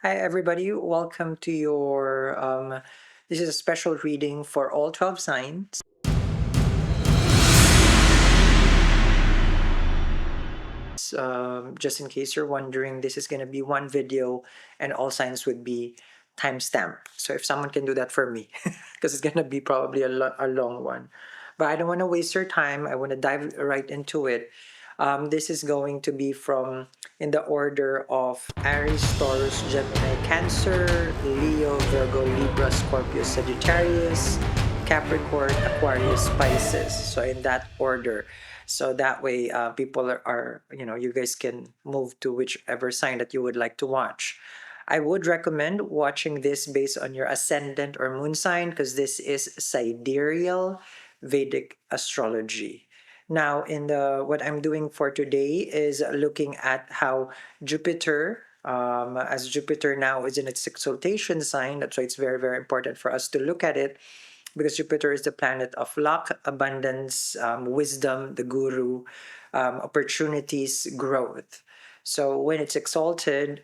Hi, everybody. Welcome to your. This is a special reading for all 12 signs. Just in case you're wondering, this is going to be one video and all signs would be timestamp. So if someone can do that for me, because it's going to be probably a long one. But I don't want to waste your time. I want to dive right into it. This is going to be from in the order of Aries, Taurus, Gemini, Cancer, Leo, Virgo, Libra, Scorpio, Sagittarius, Capricorn, Aquarius, Pisces. So in that order. So that way, people you guys can move to whichever sign that you would like to watch. I would recommend watching this based on your ascendant or moon sign because this is sidereal Vedic astrology. Now, in the what I'm doing for today is looking at how Jupiter, as Jupiter now is in its exaltation sign, that's why it's very, very important for us to look at it because Jupiter is the planet of luck, abundance, wisdom, the guru, opportunities, growth. So when it's exalted,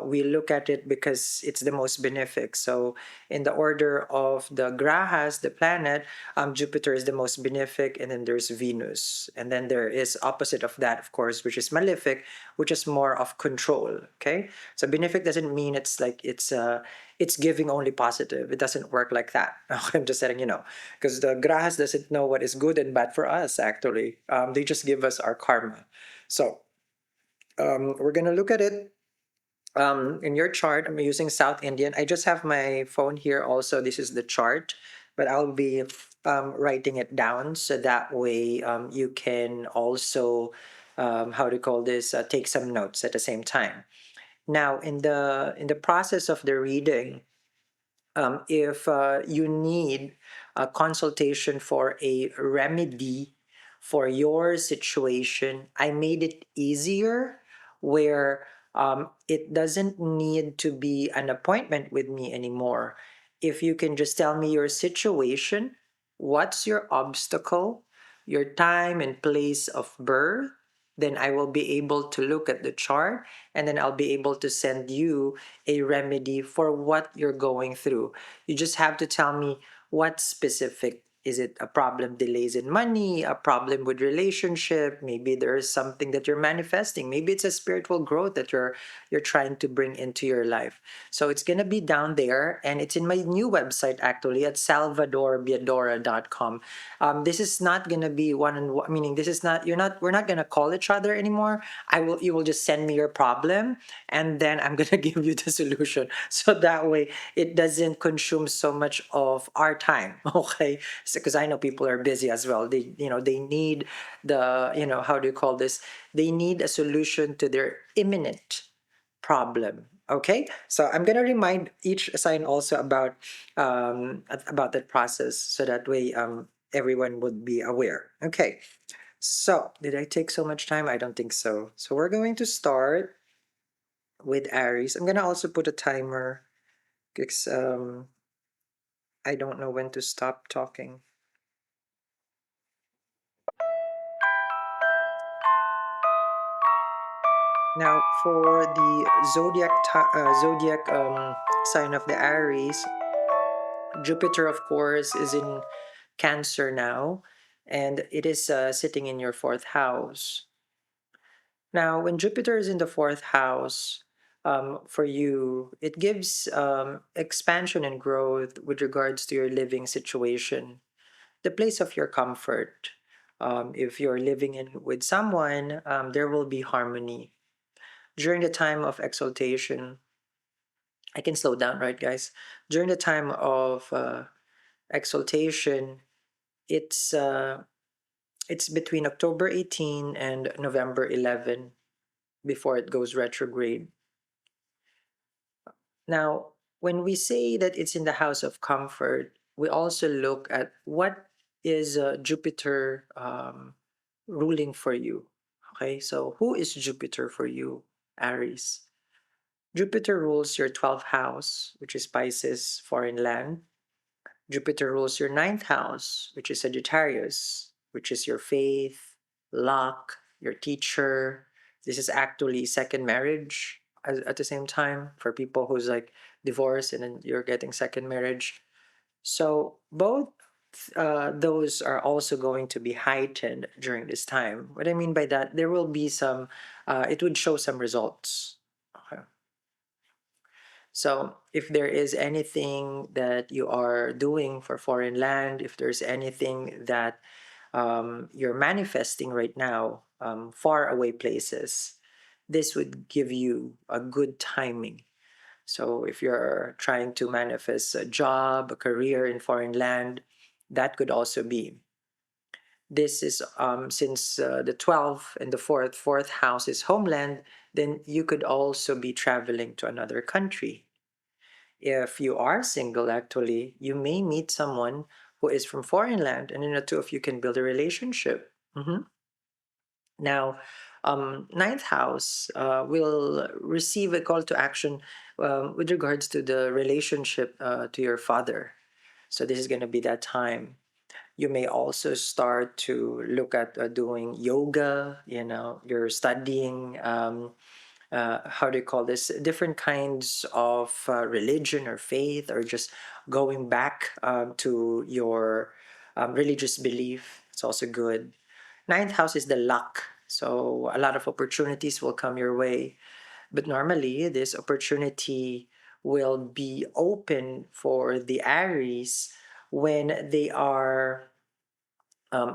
we look at it because it's the most benefic. So in the order of the grahas, the planet, Jupiter is the most benefic, and then there's Venus, and then there is opposite of that, of course, which is malefic, which is more of control. Okay, so benefic doesn't mean it's giving only positive. It doesn't work like that. I'm just letting you know, because the grahas doesn't know what is good and bad for us. Actually, they just give us our karma. So we're gonna look at it in your chart. I'm using South Indian. I just have my phone here also. This is the chart, but I'll be writing it down so that way you can also, how to call this, take some notes at the same time. Now, in the process of the reading, if you need a consultation for a remedy for your situation, I made it easier where it doesn't need to be an appointment with me anymore. If you can just tell me your situation, what's your obstacle, your time and place of birth, then I will be able to look at the chart and then I'll be able to send you a remedy for what you're going through. You just have to tell me what specific. Is it a problem, delays in money, a problem with relationship? Maybe there is something that you're manifesting. Maybe it's a spiritual growth that you're trying to bring into your life. So it's gonna be down there, and it's in my new website actually at salvadorbiadora.com. This is not gonna be one on one, meaning this is not, we're not gonna call each other anymore. You will just send me your problem and then I'm gonna give you the solution. So that way it doesn't consume so much of our time. Okay, because I know people are busy as well. They need the, how do you call this, they need a solution to their imminent problem. Okay, so I'm gonna remind each sign also about that process so that way everyone would be aware. Okay, so did I take so much time? I don't think so. So we're going to start with Aries. I'm gonna also put a timer because I don't know when to stop talking. Now, for the zodiac sign of the Aries, Jupiter, of course, is in Cancer now, and it is sitting in your fourth house. Now, when Jupiter is in the fourth house, for you, it gives expansion and growth with regards to your living situation, the place of your comfort. If you're living in with someone, there will be harmony during the time of exaltation. I can slow down, right, guys? During the time of exaltation, it's uh, it's between October 18 and November 11 before it goes retrograde. Now, when we say that it's in the house of comfort, we also look at what is Jupiter ruling for you. Okay, so who is Jupiter for you, Aries? Jupiter rules your 12th house, which is Pisces, foreign land. Jupiter rules your ninth house, which is Sagittarius, which is your faith, luck, your teacher. This is actually second marriage. at the same time for people who's like divorced and then you're getting second marriage. So both those are also going to be heightened during this time. What I mean by that, there will be some, it would show some results. Okay. So if there is anything that you are doing for foreign land, if there's anything that you're manifesting right now, far away places, this would give you a good timing. So if you're trying to manifest a job, a career in foreign land, that could also be. This is since the 12th and the fourth house is homeland, then you could also be traveling to another country. If you are single, actually, you may meet someone who is from foreign land, and then the two of you can build a relationship. Now, ninth house will receive a call to action with regards to the relationship to your father. So this is going to be that time. You may also start to look at doing yoga. You know, you're studying. How do you call this? Different kinds of religion or faith, or just going back to your religious belief. It's also good. Ninth house is the luck. So a lot of opportunities will come your way. But normally, this opportunity will be open for the Aries when they are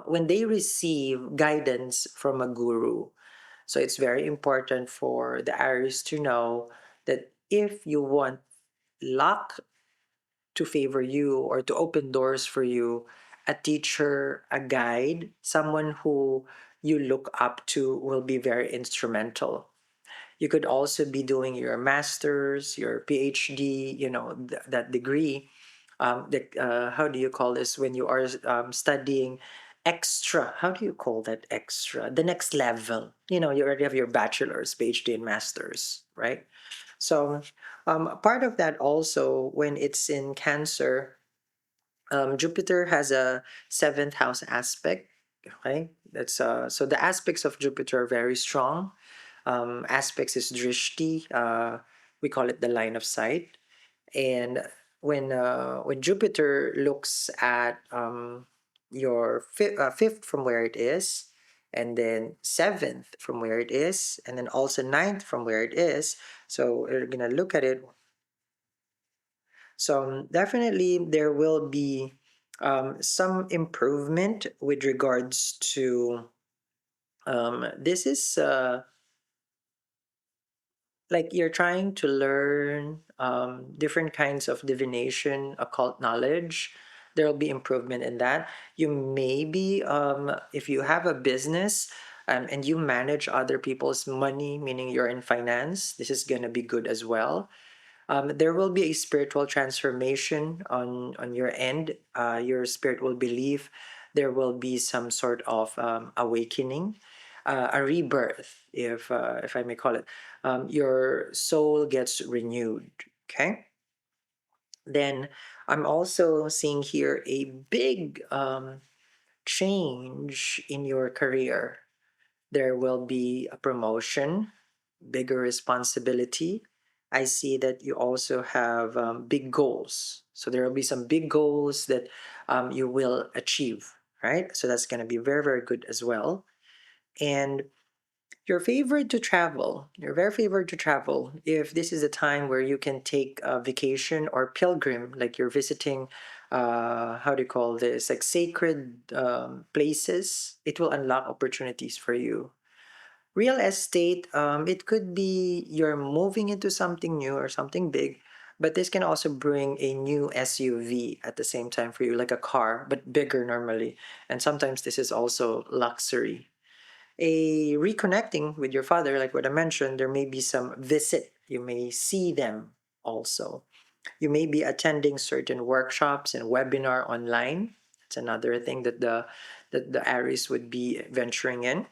when they receive guidance from a guru. So it's very important for the Aries to know that if you want luck to favor you or to open doors for you, a teacher, a guide, someone who you look up to will be very instrumental. You could also be doing your master's, your PhD, you know, that degree. How do you call this when you are studying extra? How do you call that extra? The next level. You know, you already have your bachelor's, PhD, and master's, right? So, part of that also, when it's in Cancer, Jupiter has a seventh house aspect. Okay, that's so the aspects of Jupiter are very strong. Aspects is drishti. We call it the line of sight. And when Jupiter looks at your fifth from where it is, and then seventh from where it is, and then also ninth from where it is, so we're gonna look at it. So definitely there will be some improvement with regards to this is like you're trying to learn different kinds of divination, occult knowledge. There will be improvement in that. You maybe, if you have a business and you manage other people's money, meaning you're in finance, this is going to be good as well. There will be a spiritual transformation on your end. Your spirit will believe there will be some sort of awakening, a rebirth, if I may call it. Your soul gets renewed. Okay. Then I'm also seeing here a big change in your career. There will be a promotion, bigger responsibility. I see that you also have big goals. So there will be some big goals that you will achieve, right? So that's going to be very, very good as well. And you're favored to travel. You're very favored to travel. If this is a time where you can take a vacation or pilgrim, like you're visiting, how do you call this, like sacred places, it will unlock opportunities for you. Real estate, it could be you're moving into something new or something big, but this can also bring a new SUV at the same time for you, like a car, but bigger normally. And sometimes this is also luxury. A reconnecting with your father, like what I mentioned, there may be some visit. You may see them also. You may be attending certain workshops and webinar online. It's another thing that the Aries would be venturing in.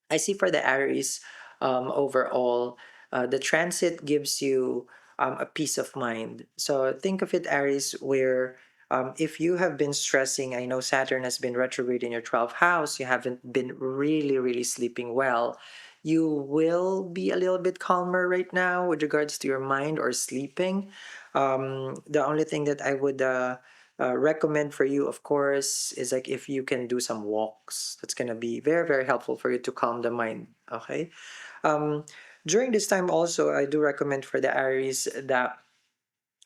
I see for the Aries, overall, the transit gives you a peace of mind. So think of it, Aries, where if you have been stressing, I know Saturn has been retrograde in your 12th house, you haven't been really, really sleeping well. you will be a little bit calmer right now with regards to your mind or sleeping. The only thing that I would recommend for you, of course, is like if you can do some walks. That's gonna be very, very helpful for you to calm the mind. Okay. Um, During this time, also, I do recommend for the Aries that,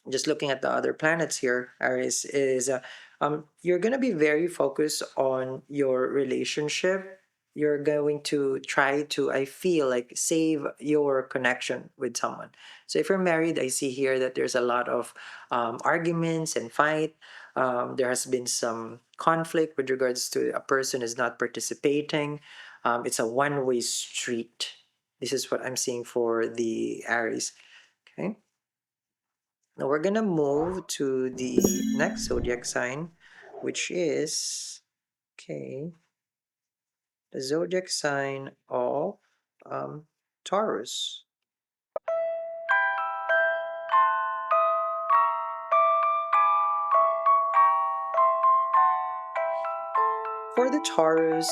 just looking at the other planets here, Aries, is you're going to be very focused on your relationship. You're going to try to, I feel like, save your connection with someone. So if you're married, I see here that there's a lot of arguments and fight. There has been some conflict with regards to a person is not participating. It's a one-way street. This is what I'm seeing for the Aries. Okay. Now we're gonna move to the next zodiac sign, which is, okay, the zodiac sign of Taurus. For the Taurus,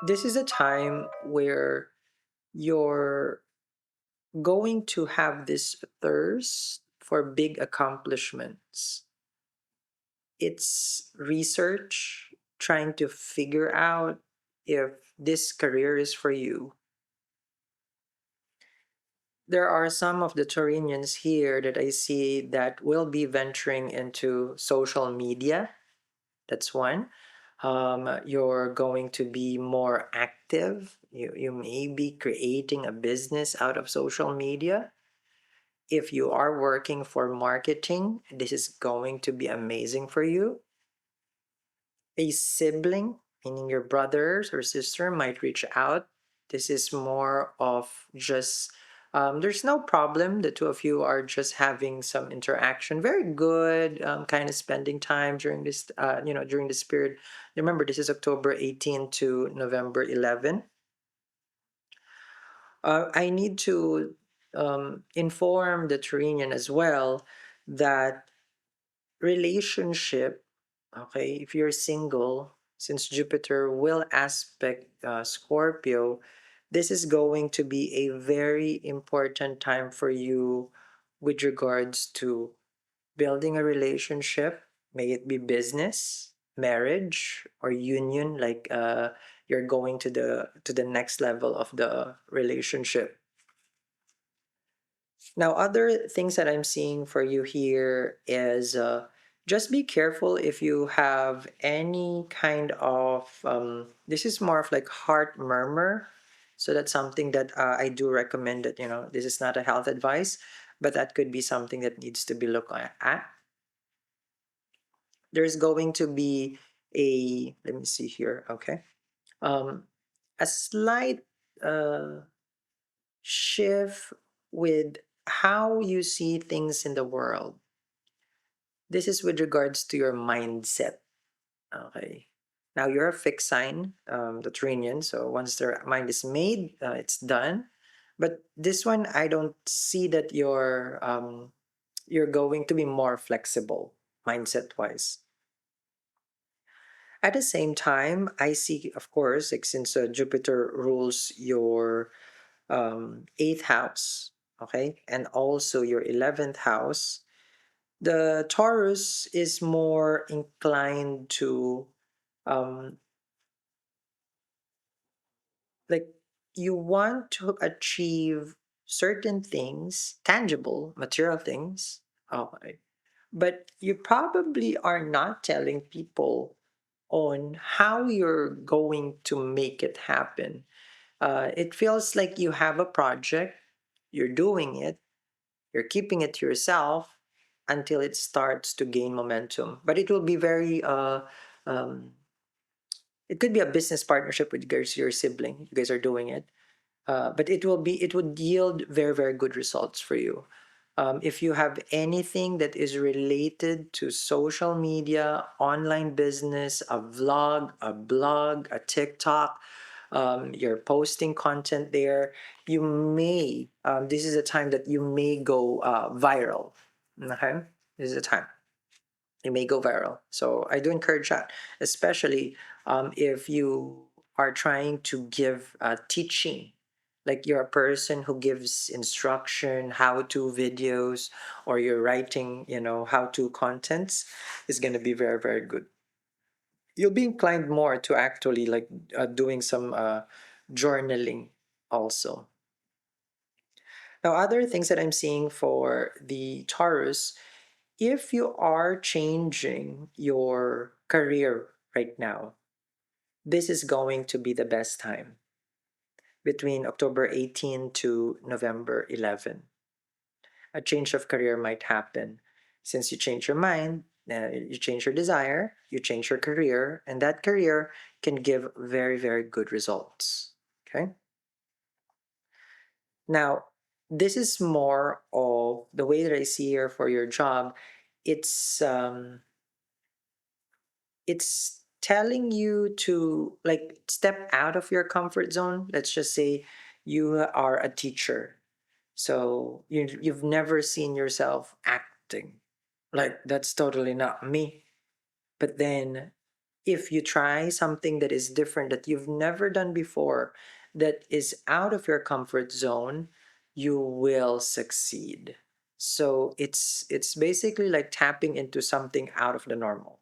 this is a time where you're going to have this thirst for big accomplishments. It's research, trying to figure out if this career is for you. There are some of the Torinians here that I see that will be venturing into social media. That's one. You're going to be more active. You may be creating a business out of social media. If you are working for marketing, this is going to be amazing for you. A sibling, meaning your brothers or sister, might reach out. This is more of just, there's no problem. The two of you are just having some interaction. Very good, kind of spending time during this, during this period. Remember, this is October 18 to November 11. I need to inform the Turinian as well that relationship, okay, if you're single, since Jupiter will aspect Scorpio, this is going to be a very important time for you with regards to building a relationship, may it be business, marriage, or union, like you're going to the next level of the relationship. Now, other things that I'm seeing for you here is just be careful if you have any kind of, this is more of like heart murmur. So that's something that I do recommend that, this is not a health advice, but that could be something that needs to be looked at. There's going to be let me see here, okay. Um, a slight uh, shift with how you see things in the world. This is with regards to your mindset. Okay. Now you're a fixed sign, the Trinian. So once their mind is made, it's done. But this one, I don't see that you're going to be more flexible mindset wise. At the same time, I see, of course, like since Jupiter rules your eighth house, okay, and also your 11th house, the Taurus is more inclined to um like you want to achieve certain things, tangible, material things, okay, but you probably are not telling people on how you're going to make it happen. It feels like you have a project, you're doing it, you're keeping it to yourself until it starts to gain momentum. But it will be very, um, it could be a business partnership with your sibling. You guys are doing it. But it would yield very, very good results for you. If you have anything that is related to social media, online business, a vlog, a blog, a TikTok, you're posting content there, you may, this is a time that you may go viral. Okay? This is a time you may go viral. So I do encourage that, especially if you are trying to give teaching, like you're a person who gives instruction, how to videos, or you're writing, how to contents, is going to be very, very good. You'll be inclined more to actually like doing some journaling also. Now, other things that I'm seeing for the Taurus, if you are changing your career right now, this is going to be the best time between October 18 to November 11. A change of career might happen since you change your mind, you change your desire, you change your career, and that career can give very, very good results. Okay. Now, this is more of the way that I see here for your job. It's it's telling you to like step out of your comfort zone. Let's just say you are a teacher, so you've never seen yourself acting. Like that's totally not me. But then if you try something that is different that you've never done before, that is out of your comfort zone, you will succeed. So it's basically like tapping into something out of the normal.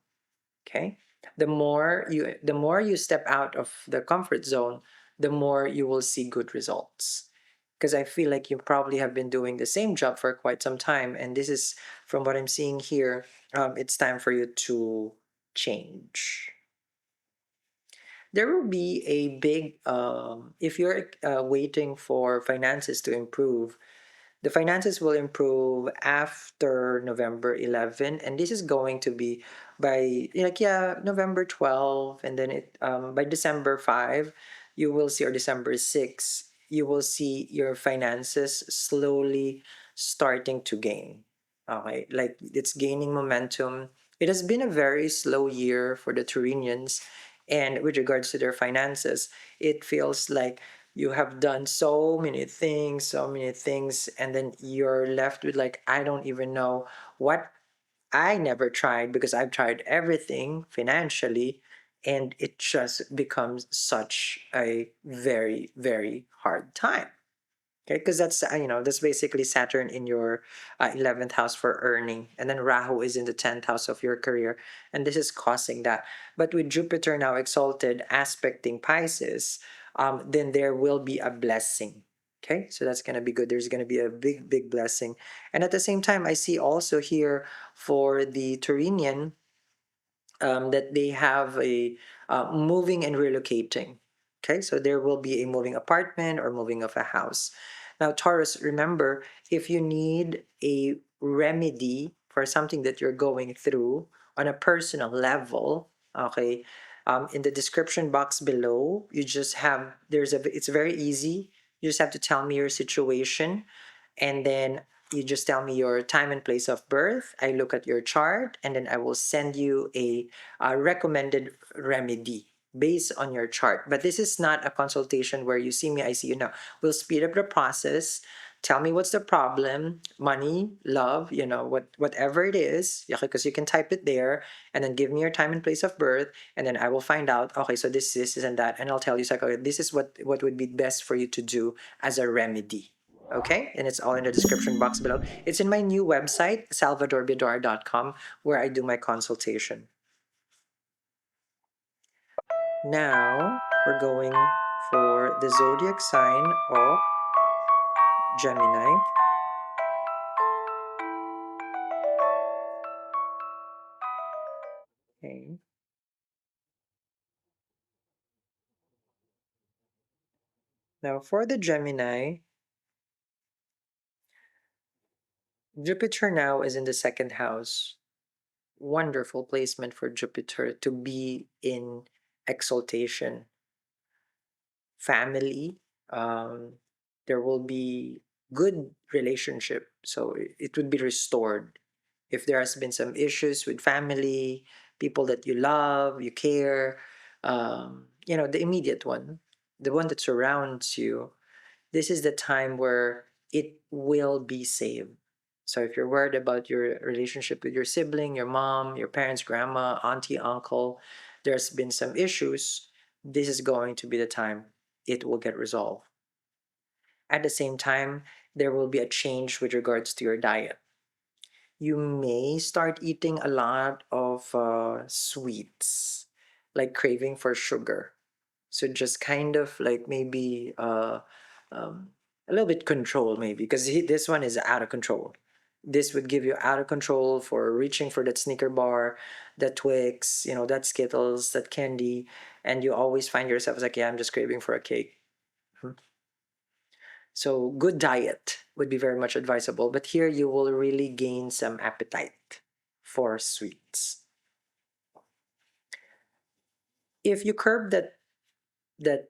Okay? The more you step out of the comfort zone, the more you will see good results. Because I feel like you probably have been doing the same job for quite some time, and this is from what I'm seeing here. It's time for you to change. There will be a big if you're waiting for finances to improve, the finances will improve after November 11, and this is going to be by like yeah November 12, and then it by December 5, you will see, or December 6, you will see your finances slowly starting to gain. Okay, like it's gaining momentum. It has been a very slow year for the Turinians, and with regards to their finances, it feels like you have done so many things, and then you're left with like, I don't even know what. I never tried because I've tried everything financially, and it just becomes such a very, very hard time. Okay, because that's basically Saturn in your 11th house for earning, and then Rahu is in the 10th house of your career, and this is causing that. But with Jupiter now exalted aspecting Pisces, then there will be a blessing. Okay, so that's gonna be good. There's gonna be a big, big blessing, and at the same time, I see also here for the Turinian that they have a moving and relocating. Okay, so there will be a moving apartment or moving of a house. Now, Taurus, remember, if you need a remedy for something that you're going through on a personal level, okay, in the description box below, you just have, it's very easy. You just have to tell me your situation, and then you just tell me your time and place of birth. I look at your chart, and then I will send you a recommended remedy based on your chart. But this is not a consultation where you see me, I see you. No, we'll speed up the process. Tell me what's the problem, money, love, whatever it is, yeah, because you can type it there, and then give me your time and place of birth, and then I will find out. Okay, so this, and that, and I'll tell you, it's like, okay, this is what would be best for you to do as a remedy. Okay, and it's all in the description box below. It's in my new website, salvadorbidor.com, where I do my consultation. Now we're going for the zodiac sign of Gemini. Okay. Now for the Gemini, Jupiter now is in the second house. Wonderful placement for Jupiter to be in exaltation. Family, um, there will be good relationship, so it would be restored. If there has been some issues with family, people that you love, you care, the immediate one, the one that surrounds you, this is the time where it will be saved. So if you're worried about your relationship with your sibling, your mom, your parents, grandma, auntie, uncle, there's been some issues, this is going to be the time it will get resolved. At the same time, there will be a change with regards to your diet. You may start eating a lot of sweets, like craving for sugar. So just kind of like maybe um, a little bit control, maybe, because this one is out of control. This would give you out of control for reaching for that Snicker bar, that Twix, that Skittles, that candy, and you always find yourself like, yeah, I'm just craving for a cake. Hmm. So good diet would be very much advisable, but here you will really gain some appetite for sweets. If you curb that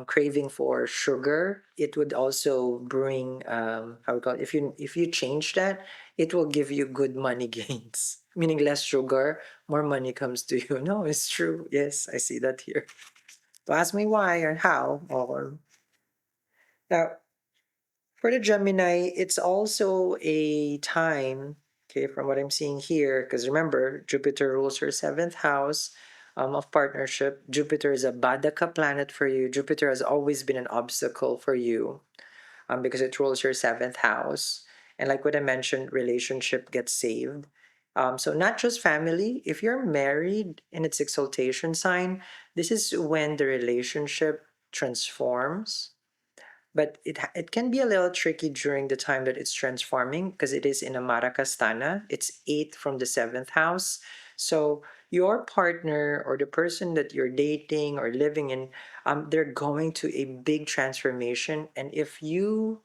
craving for sugar, it would also bring how we call it. If you change that, it will give you good money gains. Meaning less sugar, more money comes to you. No, it's true. Yes, I see that here. So ask me why or how. Or now for the Gemini, it's also a time, okay, from what I'm seeing here, because remember, Jupiter rules your seventh house of partnership. Jupiter is a Badaka planet for you. Jupiter has always been an obstacle for you because it rules your seventh house. And like what I mentioned, relationship gets saved. So not just family. If you're married in its exaltation sign, this is when the relationship transforms, but it can be a little tricky during the time that it's transforming because it is in a Marakastana. It's eighth from the seventh house. So your partner or the person that you're dating or living in, they're going to a big transformation. And if you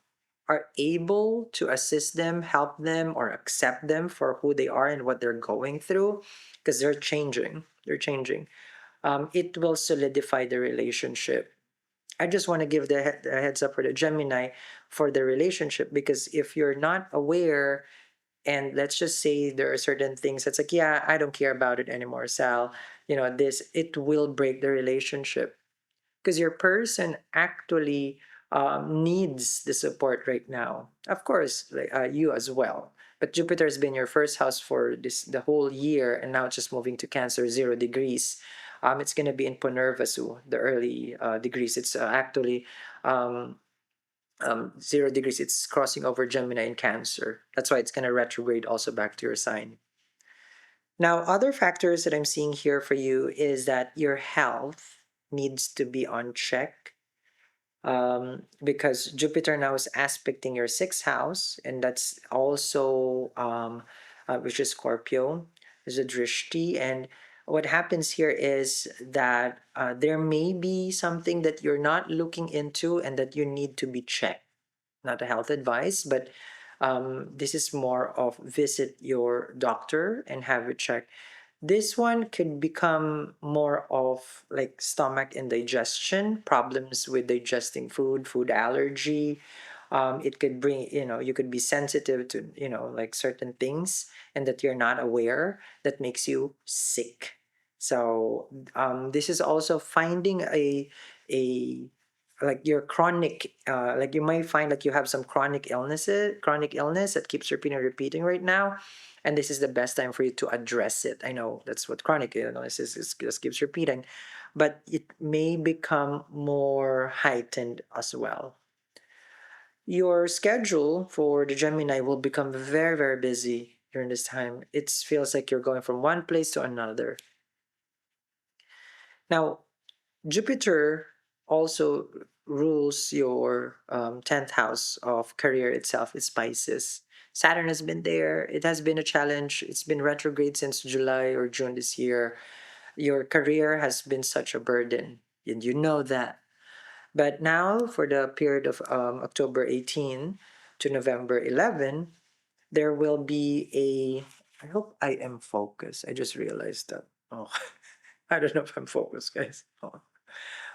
are able to assist them, help them, or accept them for who they are and what they're going through, because they're changing, it will solidify the relationship. I just want to give the heads up for the Gemini for the relationship, because if you're not aware, and let's just say there are certain things that's like, yeah, I don't care about it anymore, Sal, this, it will break the relationship because your person actually needs the support right now. Of course, like, you as well. But Jupiter has been your first house for the whole year, and now it's just moving to Cancer, 0 degrees. It's going to be in Punervasu, the early degrees. It's actually 0 degrees. It's crossing over Gemini and Cancer. That's why it's going to retrograde also back to your sign. Now, other factors that I'm seeing here for you is that your health needs to be on check, because Jupiter now is aspecting your sixth house, and that's also which is Scorpio, is a drishti. And what happens here is that there may be something that you're not looking into and that you need to be checked. Not a health advice, but this is more of visit your doctor and have it checked. This one could become more of like stomach and digestion problems with digesting food, food allergy. It could bring, you could be sensitive to, like certain things and that you're not aware that makes you sick. So this is also finding a like your chronic, like you might find like you have some chronic illness that keeps repeating right now, and this is the best time for you to address it. I know that's what chronic illness is, just keeps repeating, but it may become more heightened as well. Your schedule for the Gemini will become very, very busy during this time. It feels like you're going from one place to another. Now, Jupiter also rules your 10th house of career itself, it's Pisces. Saturn has been there. It has been a challenge. It's been retrograde since July or June this year. Your career has been such a burden, and you know that. But now, for the period of October 18 to November 11, there will be a. I hope I am focused. I just realized that. Oh, I don't know if I'm focused, guys. Oh.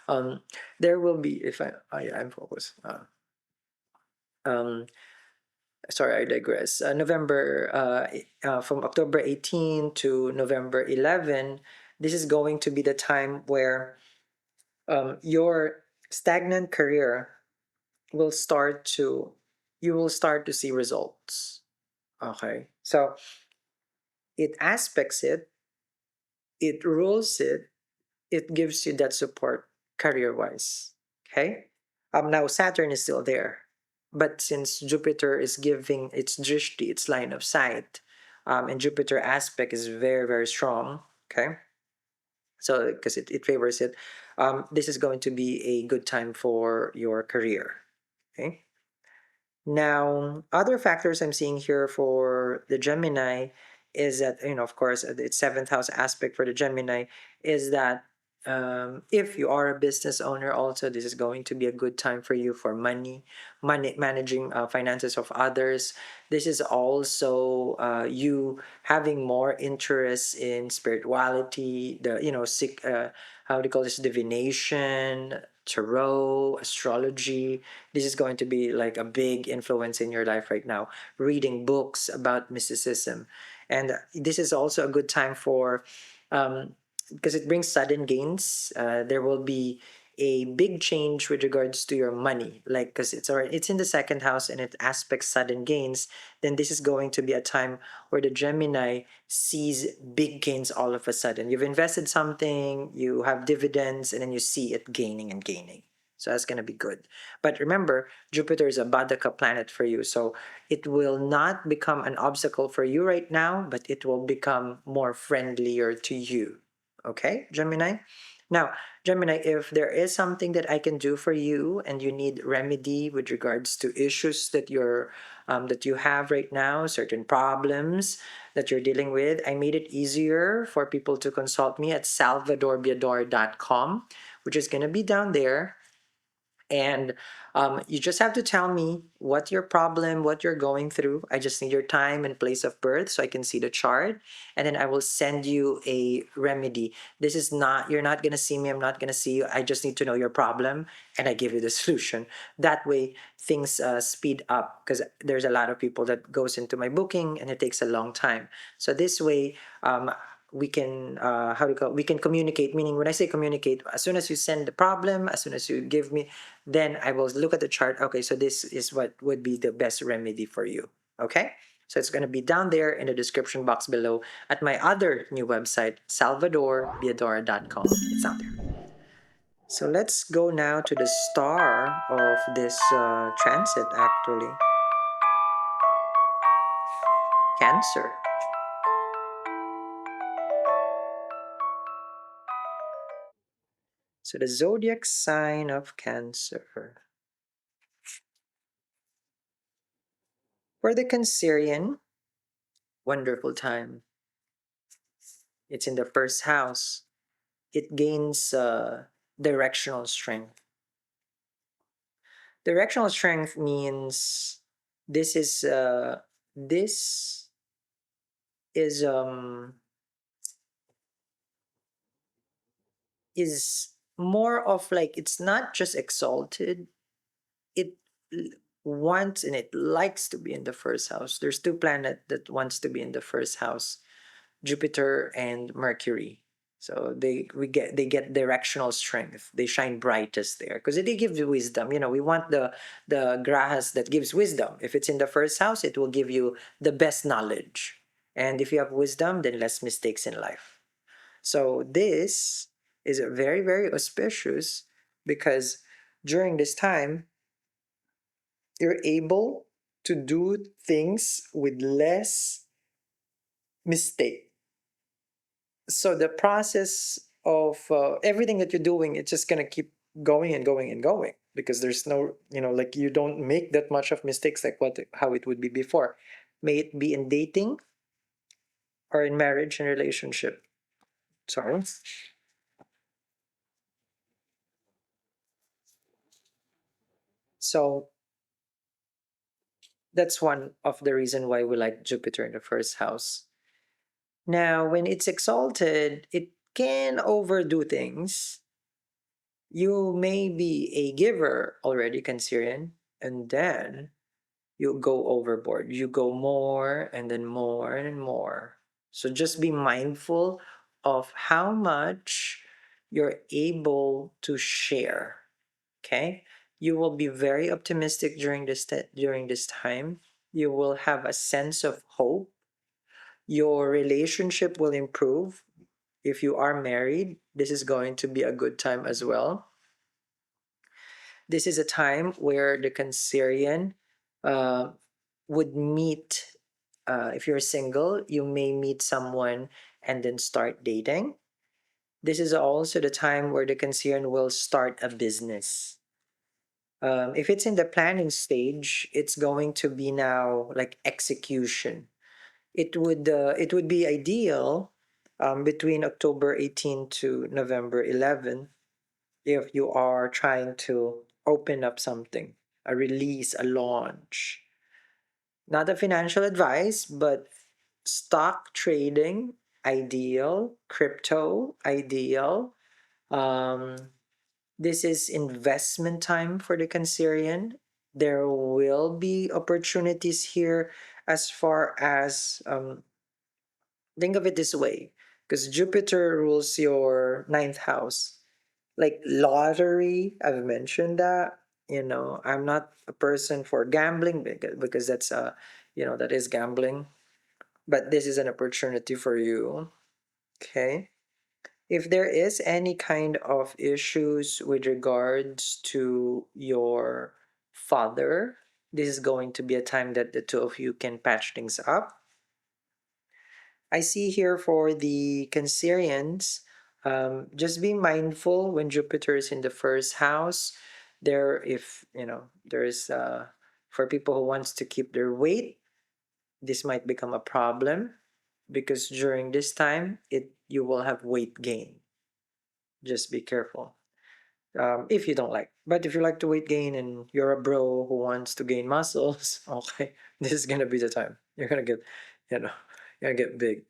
Um, there will be, if I'm focused. Um, Sorry, I digress. November, from October 18 to November 11, this is going to be the time where your stagnant career will start to, you will start to see results. Okay. So it aspects it, it rules it, it gives you that support. career wise. Okay. Now Saturn is still there, but since Jupiter is giving its drishti, its line of sight, and Jupiter aspect is very, very strong. Okay. So because it favors it, this is going to be a good time for your career. Okay. Now, other factors I'm seeing here for the Gemini is that, of course, its seventh house aspect for the Gemini is that if you are a business owner, also, this is going to be a good time for you for money managing finances of others. This is also you having more interest in spirituality, how do you call this, divination, tarot, astrology. This is going to be like a big influence in your life right now. Reading books about mysticism. And this is also a good time for, because it brings sudden gains. There will be a big change with regards to your money, like because it's in the second house and it aspects sudden gains. Then this is going to be a time where the Gemini sees big gains all of a sudden. You've invested something, you have dividends, and then you see it gaining and gaining. So that's going to be good. But remember, Jupiter is a Badaka planet for you. So it will not become an obstacle for you right now, but it will become more friendlier to you. Okay, Gemini? Now, Gemini, if there is something that I can do for you and you need remedy with regards to issues that you have right now, certain problems that you're dealing with, I made it easier for people to consult me at salvadorbiador.com, which is going to be down there. And you just have to tell me what your problem, what you're going through. I just need your time and place of birth so I can see the chart. And then I will send you a remedy. This is not, you're not going to see me. I'm not going to see you. I just need to know your problem and I give you the solution. That way, things speed up because there's a lot of people that goes into my booking and it takes a long time. So this way, we can we can communicate, meaning when I say communicate, as soon as you send the problem, as soon as you give me, then I will look at the chart. Okay, so this is what would be the best remedy for you. Okay, so it's going to be down there in the description box below at my other new website, salvadorbiadora.com. It's down there. So let's go now to the star of this transit, actually. Cancer. So the zodiac sign of Cancer. For the Cancerian, wonderful time. It's in the first house. It gains directional strength. Directional strength means this is uh, this is is more of like, it's not just exalted. It l- wants and it likes to be in the first house. There's two planets that wants to be in the first house, Jupiter and Mercury. So they get directional strength. They shine brightest there because they give you wisdom. We want the grahas that gives wisdom. If it's in the first house, it will give you the best knowledge. And if you have wisdom, then less mistakes in life. So this is very, very auspicious because during this time, you're able to do things with less mistake. So the process of everything that you're doing, it's just gonna keep going and going and going because there's no, like you don't make that much of mistakes like how it would be before. May it be in dating or in marriage and relationship. Sorry. So that's one of the reason why we like Jupiter in the first house. Now, when it's exalted, it can overdo things. You may be a giver already, Cancerian, and then you go overboard. You go more and then more and more. So just be mindful of how much you're able to share. Okay? You will be very optimistic during this time. You will have a sense of hope. Your relationship will improve. If you are married, this is going to be a good time as well. This is a time where the Cancerian uh, would meet, if you're single, you may meet someone and then start dating. This is also the time where the Cancerian will start a business. If it's in the planning stage, it's going to be now like execution. It would be ideal between October 18 to November 11 if you are trying to open up something, a release, a launch. Not a financial advice, but stock trading, ideal, crypto, ideal. Um, this is investment time for the Cancerian. There will be opportunities here as far as think of it this way, because Jupiter rules your ninth house. Like lottery, I've mentioned that. I'm not a person for gambling because that's that is gambling. But this is an opportunity for you. Okay. If there is any kind of issues with regards to your father, this is going to be a time that the two of you can patch things up. I see here for the Cancerians, just be mindful when Jupiter is in the first house. If there is for people who wants to keep their weight, this might become a problem because during this time, you will have weight gain. Just be careful. If you don't like, but if you like to weight gain and you're a bro who wants to gain muscles, okay, this is gonna be the time. You're gonna get, you know, you're gonna get big.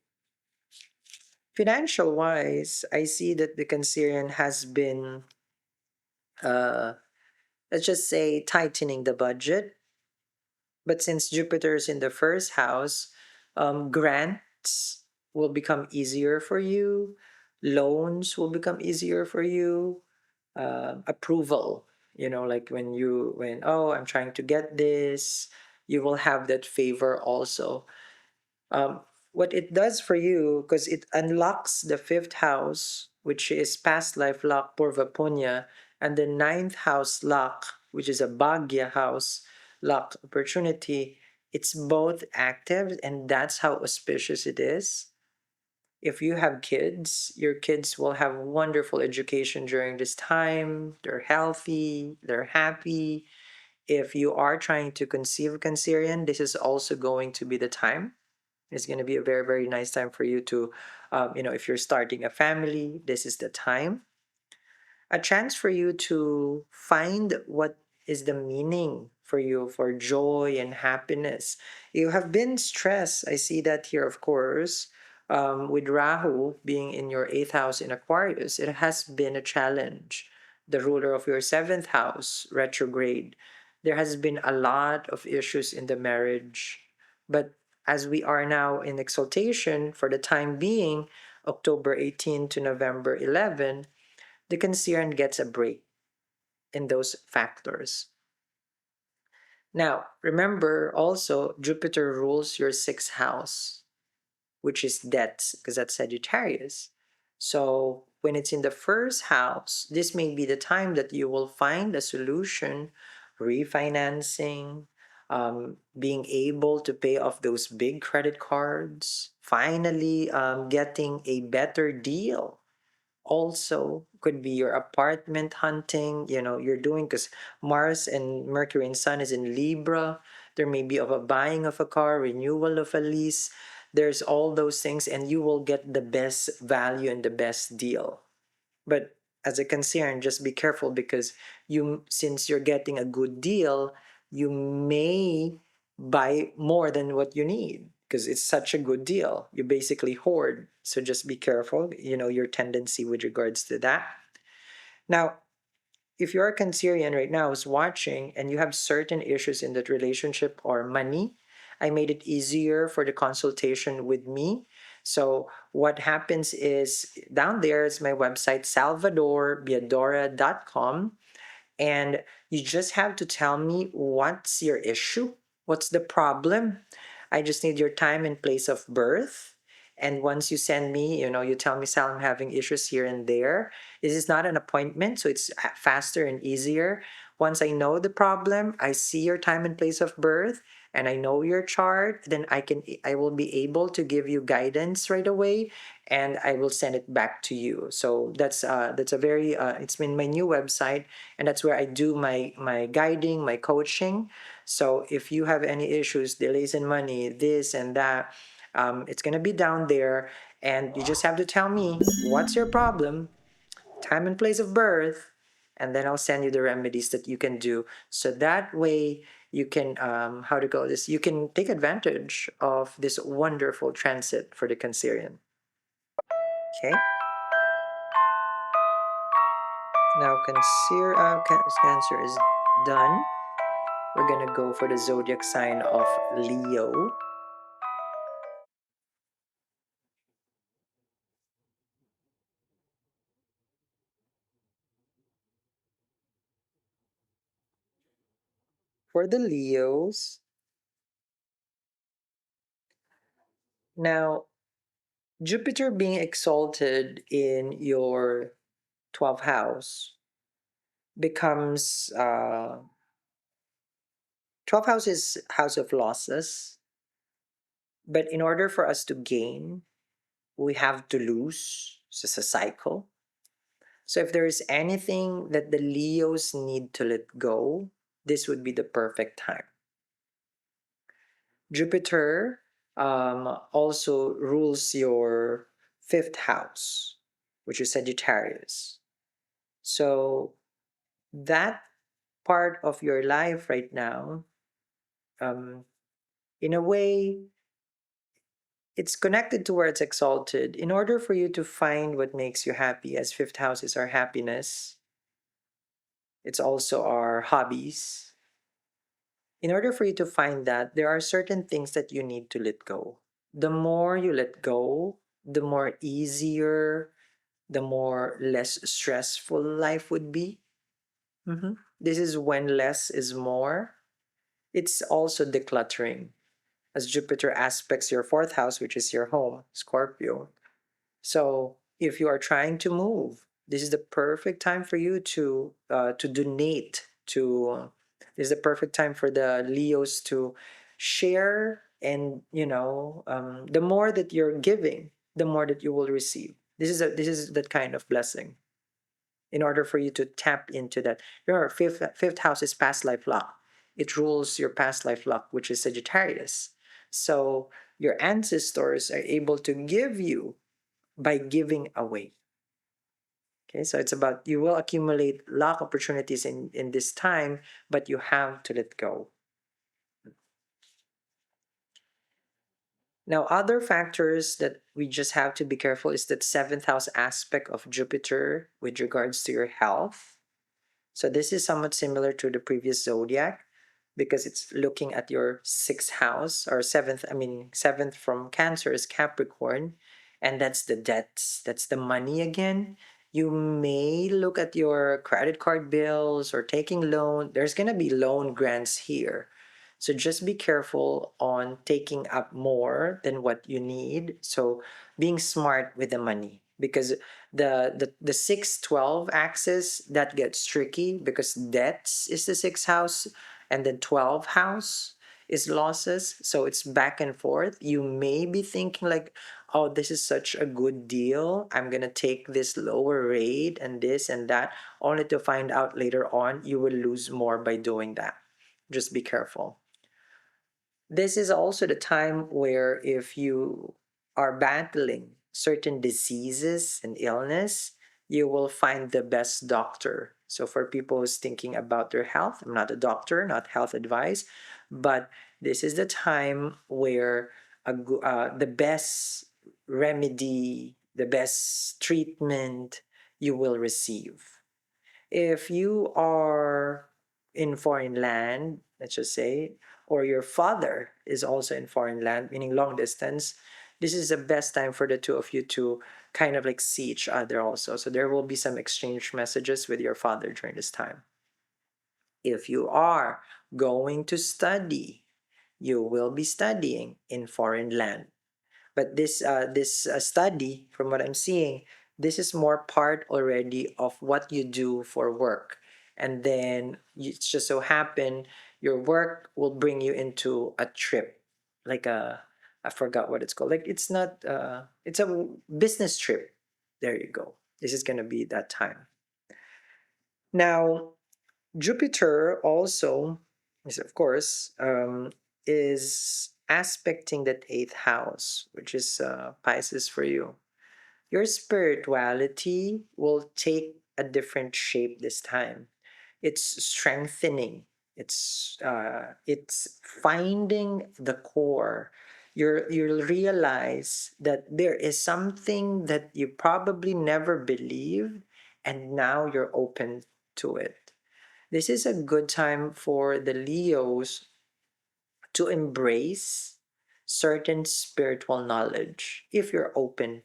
Financial wise, I see that the Cancerian has been, uh, let's just say, tightening the budget. But since Jupiter is in the first house, grants will become easier for you, loans will become easier for you, approval. Like when I'm trying to get this, you will have that favor also. um, what it does for you, because it unlocks the fifth house, which is past life lock, Purva Punya, and the ninth house lock, which is a Bhagya house lock opportunity. It's both active, and that's how auspicious it is. If you have kids, your kids will have wonderful education during this time. They're healthy, they're happy. If you are trying to conceive Cancerian, this is also going to be the time. It's going to be a very, very nice time for you to, if you're starting a family, this is the time. A chance for you to find what is the meaning for you for joy and happiness. You have been stressed. I see that here, of course. With Rahu being in your eighth house in Aquarius, it has been a challenge. The ruler of your seventh house, retrograde. There has been a lot of issues in the marriage. But as we are now in exaltation for the time being, October 18 to November 11, the concern gets a break in those factors. Now, remember also, Jupiter rules your sixth house, which is debts, because that's Sagittarius. So, when it's in the first house, this may be the time that you will find a solution, refinancing, being able to pay off those big credit cards, finally getting a better deal also could be your apartment hunting, you're doing, because Mars and Mercury and Sun is in Libra. There may be of a buying of a car, renewal of a lease. There's all those things, and you will get the best value and the best deal. But as a concern, just be careful, because since you're getting a good deal, you may buy more than what you need because it's such a good deal. You basically hoard. So just be careful, your tendency with regards to that. Now, if you're a Cancerian right now who's watching and you have certain issues in that relationship or money, I made it easier for the consultation with me. So what happens is down there is my website, salvadorbiadora.com, and you just have to tell me what's your issue, what's the problem. I just need your time and place of birth. And once you send me, you tell me, Sal, I'm having issues here and there. This is not an appointment, so it's faster and easier. Once I know the problem, I see your time and place of birth, and I know your chart, then I will be able to give you guidance right away, and I will send it back to you. So that's a very it's been my new website, and that's where I do my guiding, my coaching. So if you have any issues, delays in money, this and that, it's gonna be down there, and you just have to tell me what's your problem, time and place of birth, and then I'll send you the remedies that you can do. So that way you can how to call this? You can take advantage of this wonderful transit for the Cancerian. Okay. Now Cancer is done. We're gonna go for the zodiac sign of Leo. For the Leos, now Jupiter being exalted in your 12th house becomes 12th house is house of losses, but in order for us to gain, we have to lose. So it's a cycle. So if there is anything that the Leos need to let go, this would be the perfect time. Jupiter also rules your fifth house, which is Sagittarius. So that part of your life right now, um, in a way, it's connected to where it's exalted. In order for you to find what makes you happy, as fifth house is our happiness, it's also our hobbies. In order for you to find that, there are certain things that you need to let go. The more you let go, the more easier, the more less stressful life would be. This is when less is more. It's also decluttering, as Jupiter aspects your fourth house, which is your home, Scorpio. So if you are trying to move, this is the perfect time for you to donate. This is the perfect time for the Leos to share, and the more that you're giving, the more that you will receive. This is that kind of blessing. In order for you to tap into that, your fifth house is past life luck. It rules your past life luck, which is Sagittarius. So your ancestors are able to give you by giving away. Okay, so it's about you will accumulate luck opportunities in this time, but you have to let go. Now, other factors that we just have to be careful is that seventh house aspect of Jupiter with regards to your health. So this is somewhat similar to the previous zodiac because it's looking at your sixth house or seventh. I mean, seventh from Cancer is Capricorn, and that's the debts. That's the money again. You may look at your credit card bills or taking loan. There's gonna be loan grants here. So just be careful on taking up more than what you need. So being smart with the money because the 6-12 axis that gets tricky because debts is the sixth house and then 12 house is losses, so it's back and forth. You may be thinking like, oh, this is such a good deal, I'm gonna take this lower rate and this and that, only to find out later on you will lose more by doing that. Just be careful. This is also the time where if you are battling certain diseases and illness, you will find the best doctor. So for people who's thinking about their health, I'm not a doctor, not health advice, but this is the time where the best remedy, the best treatment you will receive. If you are in foreign land, let's just say, or your father is also in foreign land, meaning long distance, this is the best time for the two of you to kind of like see each other also. So there will be some exchange messages with your father during this time. If you are going to study, you will be studying in foreign land. But this study, from what I'm seeing, this is more part already of what you do for work, and then it's just so happen your work will bring you into a trip, like a, I forgot what it's called. Like it's not it's a business trip. There you go. This is gonna be that time. Now, Jupiter also is, of course, is aspecting that eighth house, which is Pisces for you. Your spirituality will take a different shape this time. It's strengthening. It's finding the core. You'll realize that there is something that you probably never believed, and now you're open to it. This is a good time for the Leos to embrace certain spiritual knowledge if you're open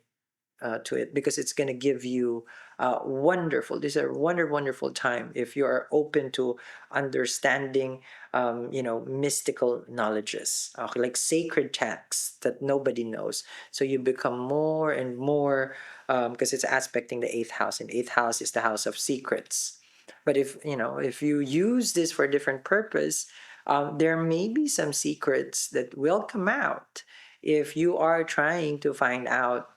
to it, because it's going to give you wonderful, this is a wonderful time if you are open to understanding mystical knowledges, like sacred texts that nobody knows. So you become more and more, because it's aspecting the eighth house, and eighth house is the house of secrets. But if you use this for a different purpose, there may be some secrets that will come out if you are trying to find out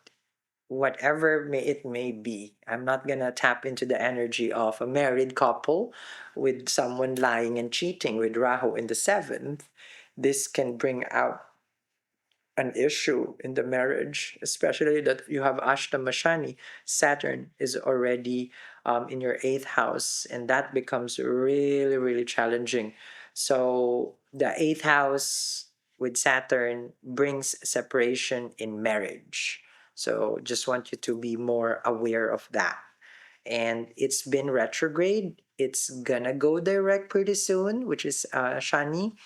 whatever it may be. I'm not gonna tap into the energy of a married couple with someone lying and cheating with Rahu in the seventh. This can bring out an issue in the marriage, especially that you have Ashtamashani. Saturn is already in your eighth house, and that becomes really challenging. So the eighth house with Saturn brings separation in marriage. So just want you to be more aware of that. And it's been retrograde. It's gonna go direct pretty soon, which is Shani.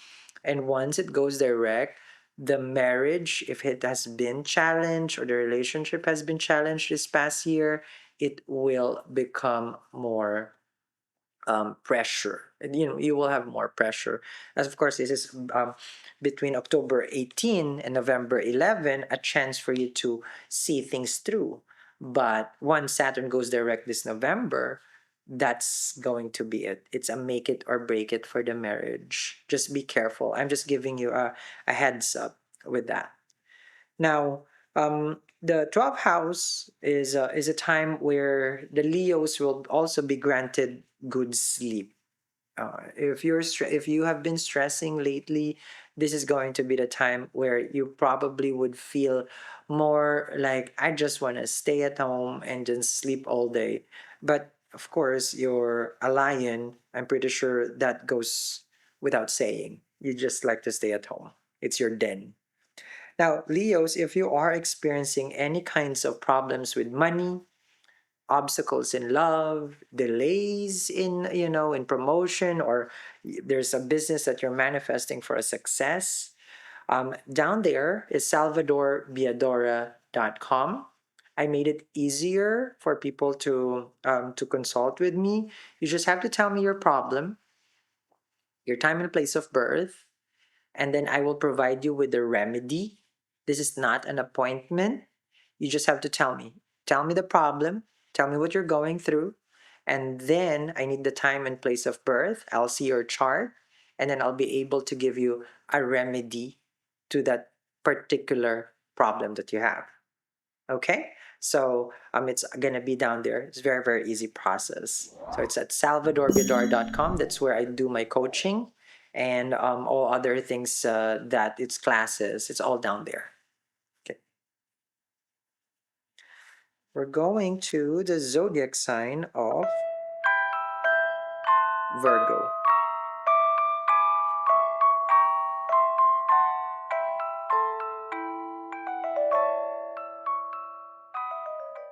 And once it goes direct, the marriage, if it has been challenged or the relationship has been challenged this past year, it will become more pressure. And, you will have more pressure. As of course, this is between October 18 and November 11, a chance for you to see things through. But once Saturn goes direct this November, that's going to be it. It's a make it or break it for the marriage. Just be careful. I'm just giving you a heads up with that. Now, the 12th house is a time where the Leos will also be granted good sleep. If you have been stressing lately, this is going to be the time where you probably would feel more like, I just want to stay at home and just sleep all day. But of course, you're a lion. I'm pretty sure that goes without saying. You just like to stay at home. It's your den. Now, Leos, if you are experiencing any kinds of problems with money, obstacles in love, delays in promotion, or there's a business that you're manifesting for a success, down there is salvadorbiadora.com. I made it easier for people to consult with me. You just have to tell me your problem, your time and place of birth, and then I will provide you with the remedy. This is not an appointment. You just have to tell me. Tell me the problem. Tell me what you're going through. And then I need the time and place of birth. I'll see your chart. And then I'll be able to give you a remedy to that particular problem that you have. Okay? So it's gonna be down there. It's very easy process. So it's at salvadorvidar.com. That's where I do my coaching and all other things that it's classes. It's all down there. Okay. We're going to the zodiac sign of Virgo.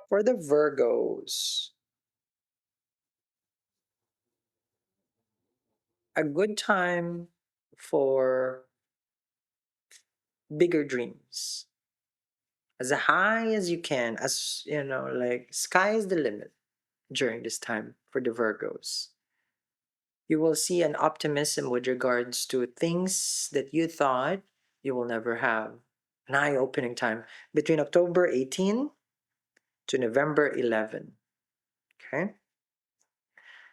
For the Virgos, a good time for bigger dreams. As high as you can, as like sky is the limit during this time for the Virgos. You will see an optimism with regards to things that you thought you will never have. An eye opening time between October 18 to November 11. Okay.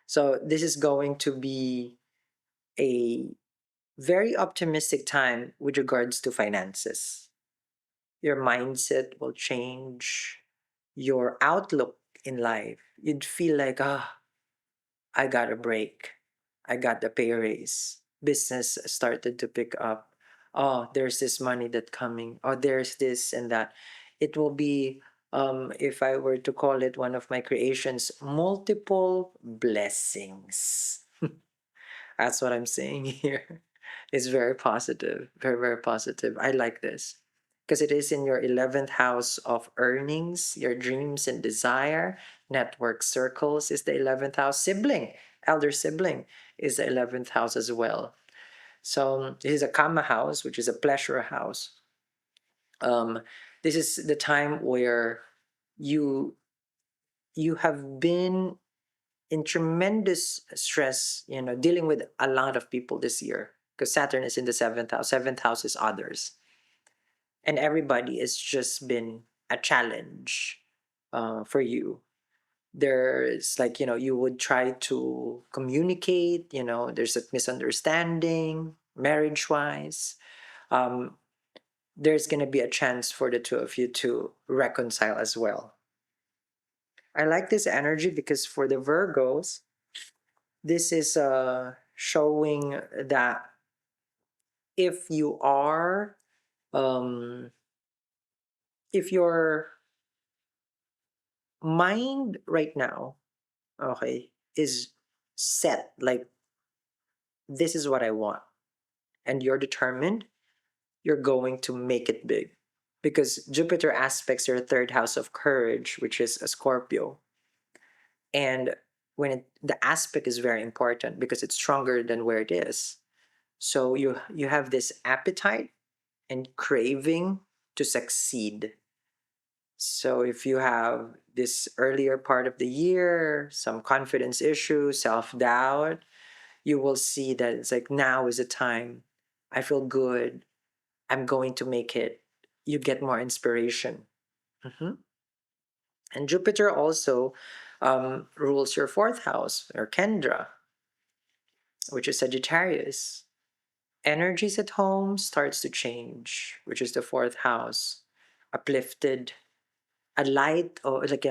So this is going to be a very optimistic time with regards to finances. Your mindset will change, your outlook in life. You'd feel like, I got a break. I got the pay raise. Business started to pick up. Oh, there's this money that coming. Oh, there's this and that. It will be, if I were to call it one of my creations, multiple blessings. That's what I'm saying here. It's very positive, very, very positive. I like this because it is in your 11th house of earnings, your dreams and desire. Network circles is the 11th house. Sibling, elder sibling is the 11th house as well. So this is a Kama house, which is a pleasure house. Um, this is the time where you you have been in tremendous stress, dealing with a lot of people this year because Saturn is in the seventh house. Seventh house is others, and everybody has just been a challenge for you. There's like, you would try to communicate, there's a misunderstanding marriage wise. Um, there's going to be a chance for the two of you to reconcile as well. I like this energy because for the Virgos, this is showing that if you are um if your mind right now, okay, is set like this is what I want, and you're determined, you're going to make it big because Jupiter aspects your third house of courage, which is a Scorpio. And the aspect is very important because it's stronger than where it is. So you have this appetite and craving to succeed. So if you have this earlier part of the year, some confidence issues, self-doubt, you will see that it's like now is the time. I feel good. I'm going to make it. You get more inspiration. Mhm. And Jupiter also rules your fourth house or Kendra, which is Sagittarius. Energies at home starts to change, which is the fourth house. Uplifted, a light or like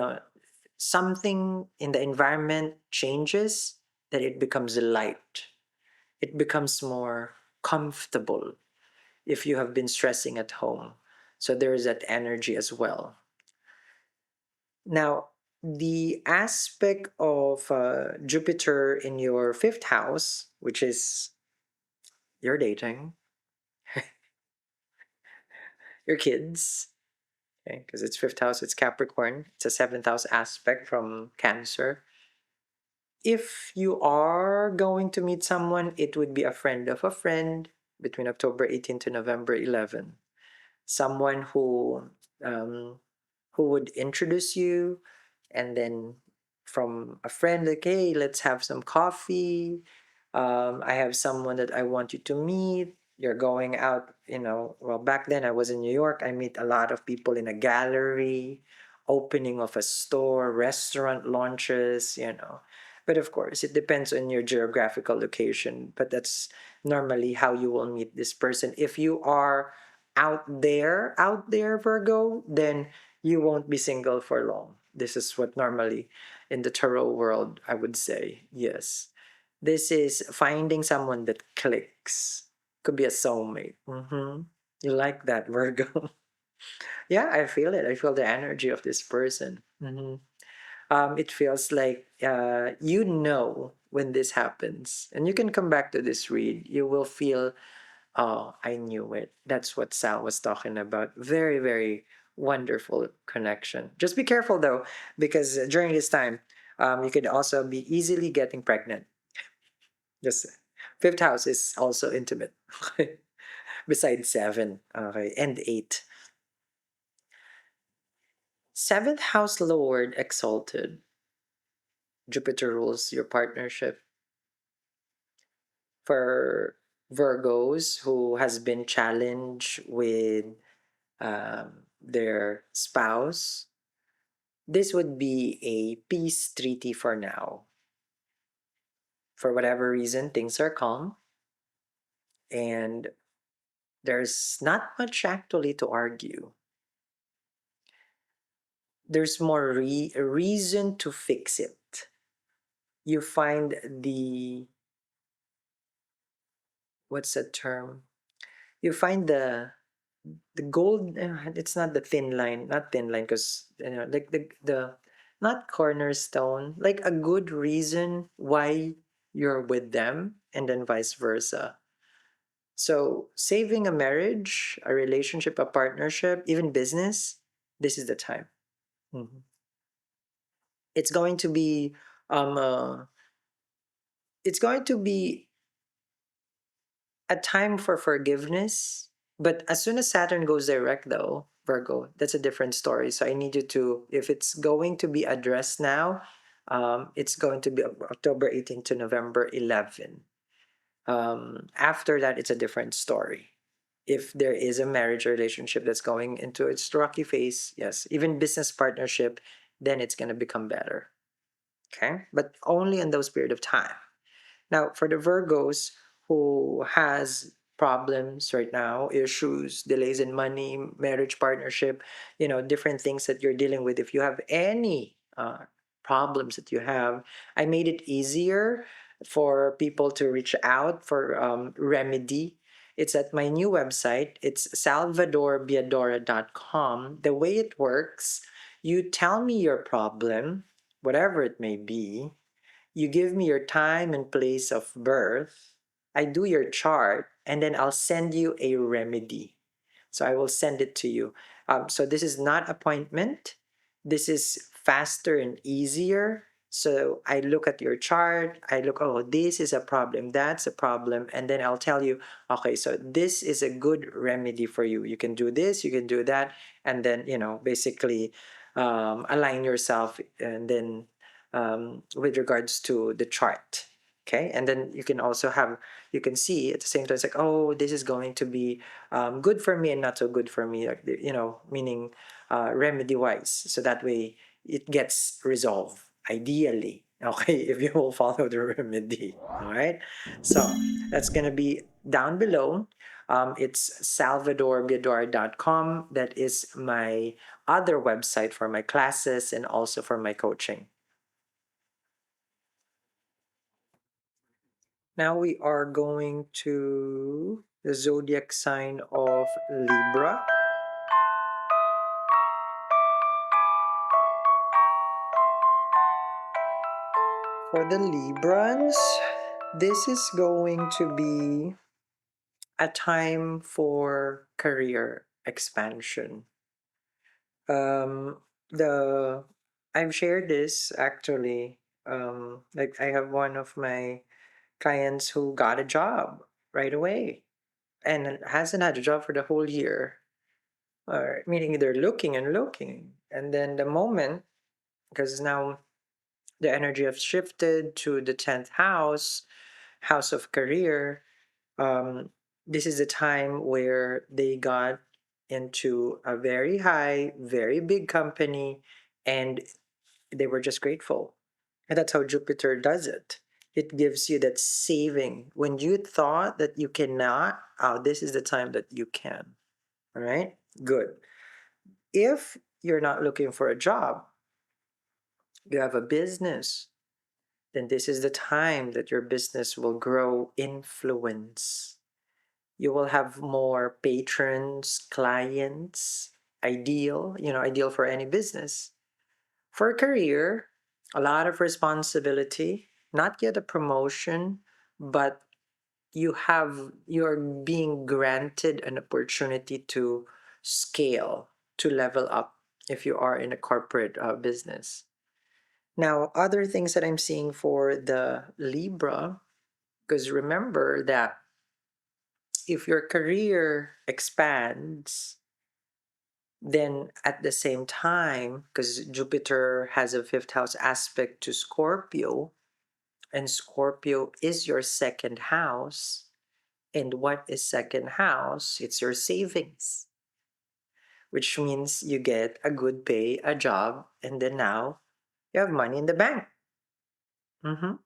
something in the environment changes, that it becomes light. It becomes more comfortable if you have been stressing at home. So there is that energy as well. Now, the aspect of Jupiter in your fifth house, which is your dating, your kids, okay, because it's fifth house, it's Capricorn, it's a seventh house aspect from Cancer. If you are going to meet someone, it would be a friend of a friend between October 18 to November 11. Someone um, who would introduce you, and then from a friend, like, hey, let's have some coffee. I have someone that I want you to meet. You're going out, well, back then I was in New York. I meet a lot of people in a gallery, opening of a store, restaurant launches. But of course, it depends on your geographical location. But that's normally how you will meet this person. If you are out there, Virgo, then you won't be single for long. This is what normally in the tarot world I would say. Yes. This is finding someone that clicks. Could be a soulmate. You like that, Virgo? Yeah, I feel it. I feel the energy of this person. It feels like when this happens, and you can come back to this read. You will feel, oh, I knew it. That's what Sal was talking about. Very, very wonderful connection. Just be careful though, because during this time, you could also be easily getting pregnant. Just fifth house is also intimate. Besides seven, okay, and eight. Seventh house Lord exalted. Jupiter rules your partnership. For Virgos who has been challenged with their spouse, this would be a peace treaty for now. For whatever reason, things are calm, and there's not much actually to argue. There's more reason to fix it. You find the, what's that term? You find the gold. It's not the thin line, not thin line, because like the not cornerstone, like a good reason why you're with them, and then vice versa. So saving a marriage, a relationship, a partnership, even business, this is the time. Mhm. It's going to be um uh, it's going to be a time for forgiveness. But as soon as Saturn goes direct, though, Virgo, that's a different story. So I need you to, if it's going to be addressed now, it's going to be October 18th to November 11th. After that, it's a different story. If there is a marriage relationship that's going into its rocky phase, yes, even business partnership, then it's going to become better. Okay, but only in those period of time. Now, for the Virgos who has problems right now, issues, delays in money, marriage, partnership, different things that you're dealing with, if you have any problems that you have, I made it easier for people to reach out for remedy. It's at my new website. It's salvadorbiadora.com. The way it works, you tell me your problem, whatever it may be. You give me your time and place of birth. I do your chart, and then I'll send you a remedy. So I will send it to you. So this is not appointment. This is faster and easier. So I look at your chart. I look, oh, this is a problem. That's a problem. And then I'll tell you, okay, so this is a good remedy for you. You can do this, you can do that. And then, basically align yourself, and then with regards to the chart. Okay, and then you can also have, you can see at the same time, it's like, oh, this is going to be good for me and not so good for me, like, meaning remedy wise. So that way it gets resolved ideally. Okay, if you will follow the remedy. All right, so that's gonna be down below. It's salvadorbiador.com. That is my other website for my classes and also for my coaching. Now we are going to the zodiac sign of Libra. For the Librans, this is going to be a time for career expansion. Um, the I've shared this actually. Like I have one of my clients who got a job right away and hasn't had a job for the whole year. Meaning they're looking and looking, and then the moment, because now the energy has shifted to the 10th house, house of career. This is a time where they got into a very high, very big company, and they were just grateful. And that's how Jupiter does it. It gives you that saving when you thought that you cannot. Oh, this is the time that you can. All right, good. If you're not looking for a job, you have a business, then this is the time that your business will grow influence. You will have more patrons, clients, ideal for any business. For a career, a lot of responsibility, not yet a promotion, but you're being granted an opportunity to scale, to level up if you are in a corporate business. Now, other things that I'm seeing for the Libra, because remember that if your career expands, then at the same time, because Jupiter has a fifth house aspect to Scorpio, and Scorpio is your second house. And what is second house? It's your savings, which means you get a good pay, a job, and then now you have money in the bank. Mhm.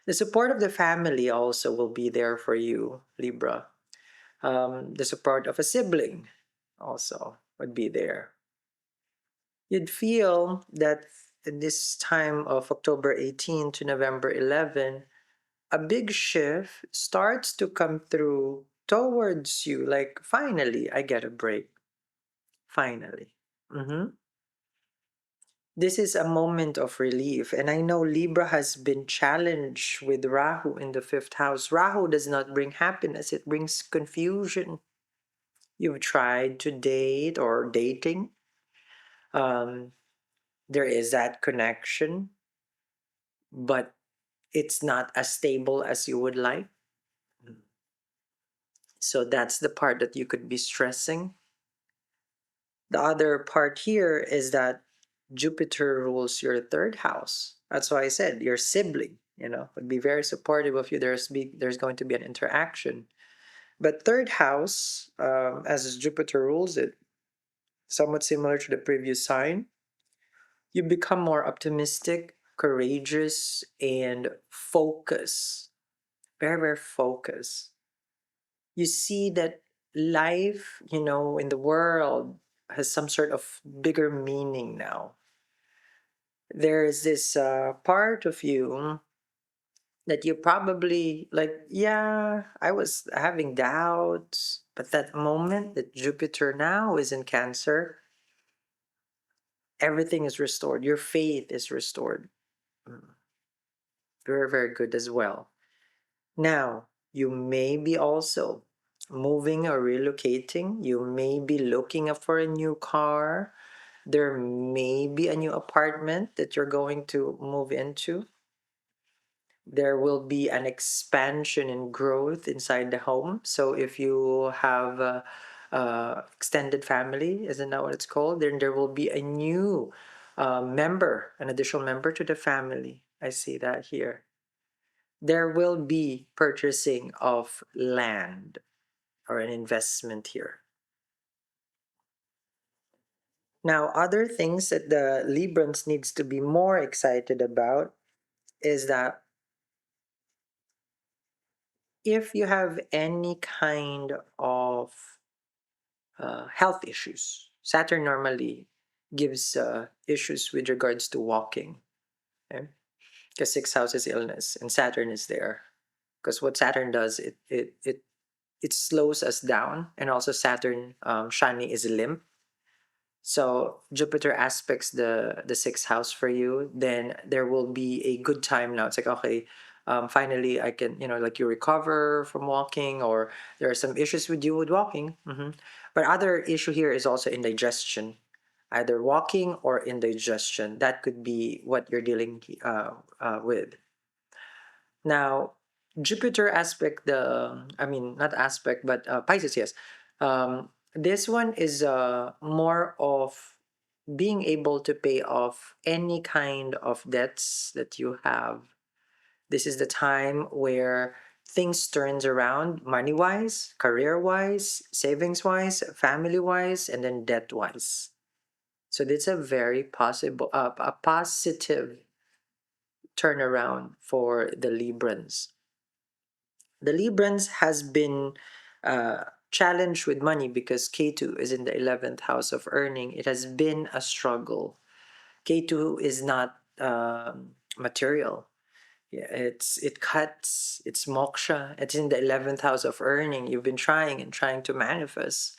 The support of the family also will be there for you, Libra. The support of a sibling also would be there. You'd feel that in this time of October 18 to November 11, a big shift starts to come through towards you. Like, finally, I get a break. Finally. Mhm. This is a moment of relief. And I know Libra has been challenged with Rahu in the fifth house. Rahu does not bring happiness, it brings confusion. You've tried to date or dating. Um, there is that connection, but it's not as stable as you would like. So that's the part that you could be stressing. The other part here is that Jupiter rules your third house. That's why I said your sibling, would be very supportive of you. There's going to be an interaction. But third house, as Jupiter rules it, somewhat similar to the previous sign, you become more optimistic, courageous, and focus. Very, very focused. You see that life, in the world has some sort of bigger meaning now. There is this part of you that you probably like, yeah, I was having doubts, but that moment that Jupiter now is in Cancer, everything is restored. Your faith is restored. Mm, very, very good as well. Now, you may be also moving or relocating. You may be looking up for a new car. There may be a new apartment that you're going to move into. There will be an expansion and growth inside the home. So if you have extended family, isn't that what it's called? Then there will be a new member, an additional member to the family. I see that here. There will be purchasing of land or an investment here. Now, other things that the Librans needs to be more excited about is that if you have any kind of health issues, Saturn normally gives issues with regards to walking. Okay? Because sixth house is illness and Saturn is there. Because what Saturn does, it slows us down, and also Saturn Shani is limp. So Jupiter aspects the sixth house for you, then there will be a good time now. It's like, okay, finally I can, like you recover from walking, or there are some issues with you with walking. But other issue here is also indigestion, either walking or indigestion. That could be what you're dealing with. Now, Jupiter aspect I mean, not aspect, but Pisces, yes. This one is more of being able to pay off any kind of debts that you have. This is the time where things turns around money wise, career wise, savings wise, family wise, and then debt wise. So it's a very possible, a positive turnaround for the Librans. The Librans has been challenged with money because K2 is in the 11th house of earning. It has been a struggle. K2 is not material. Yeah, it cuts. It's moksha. It's in the 11th house of earning. You've been trying and trying to manifest,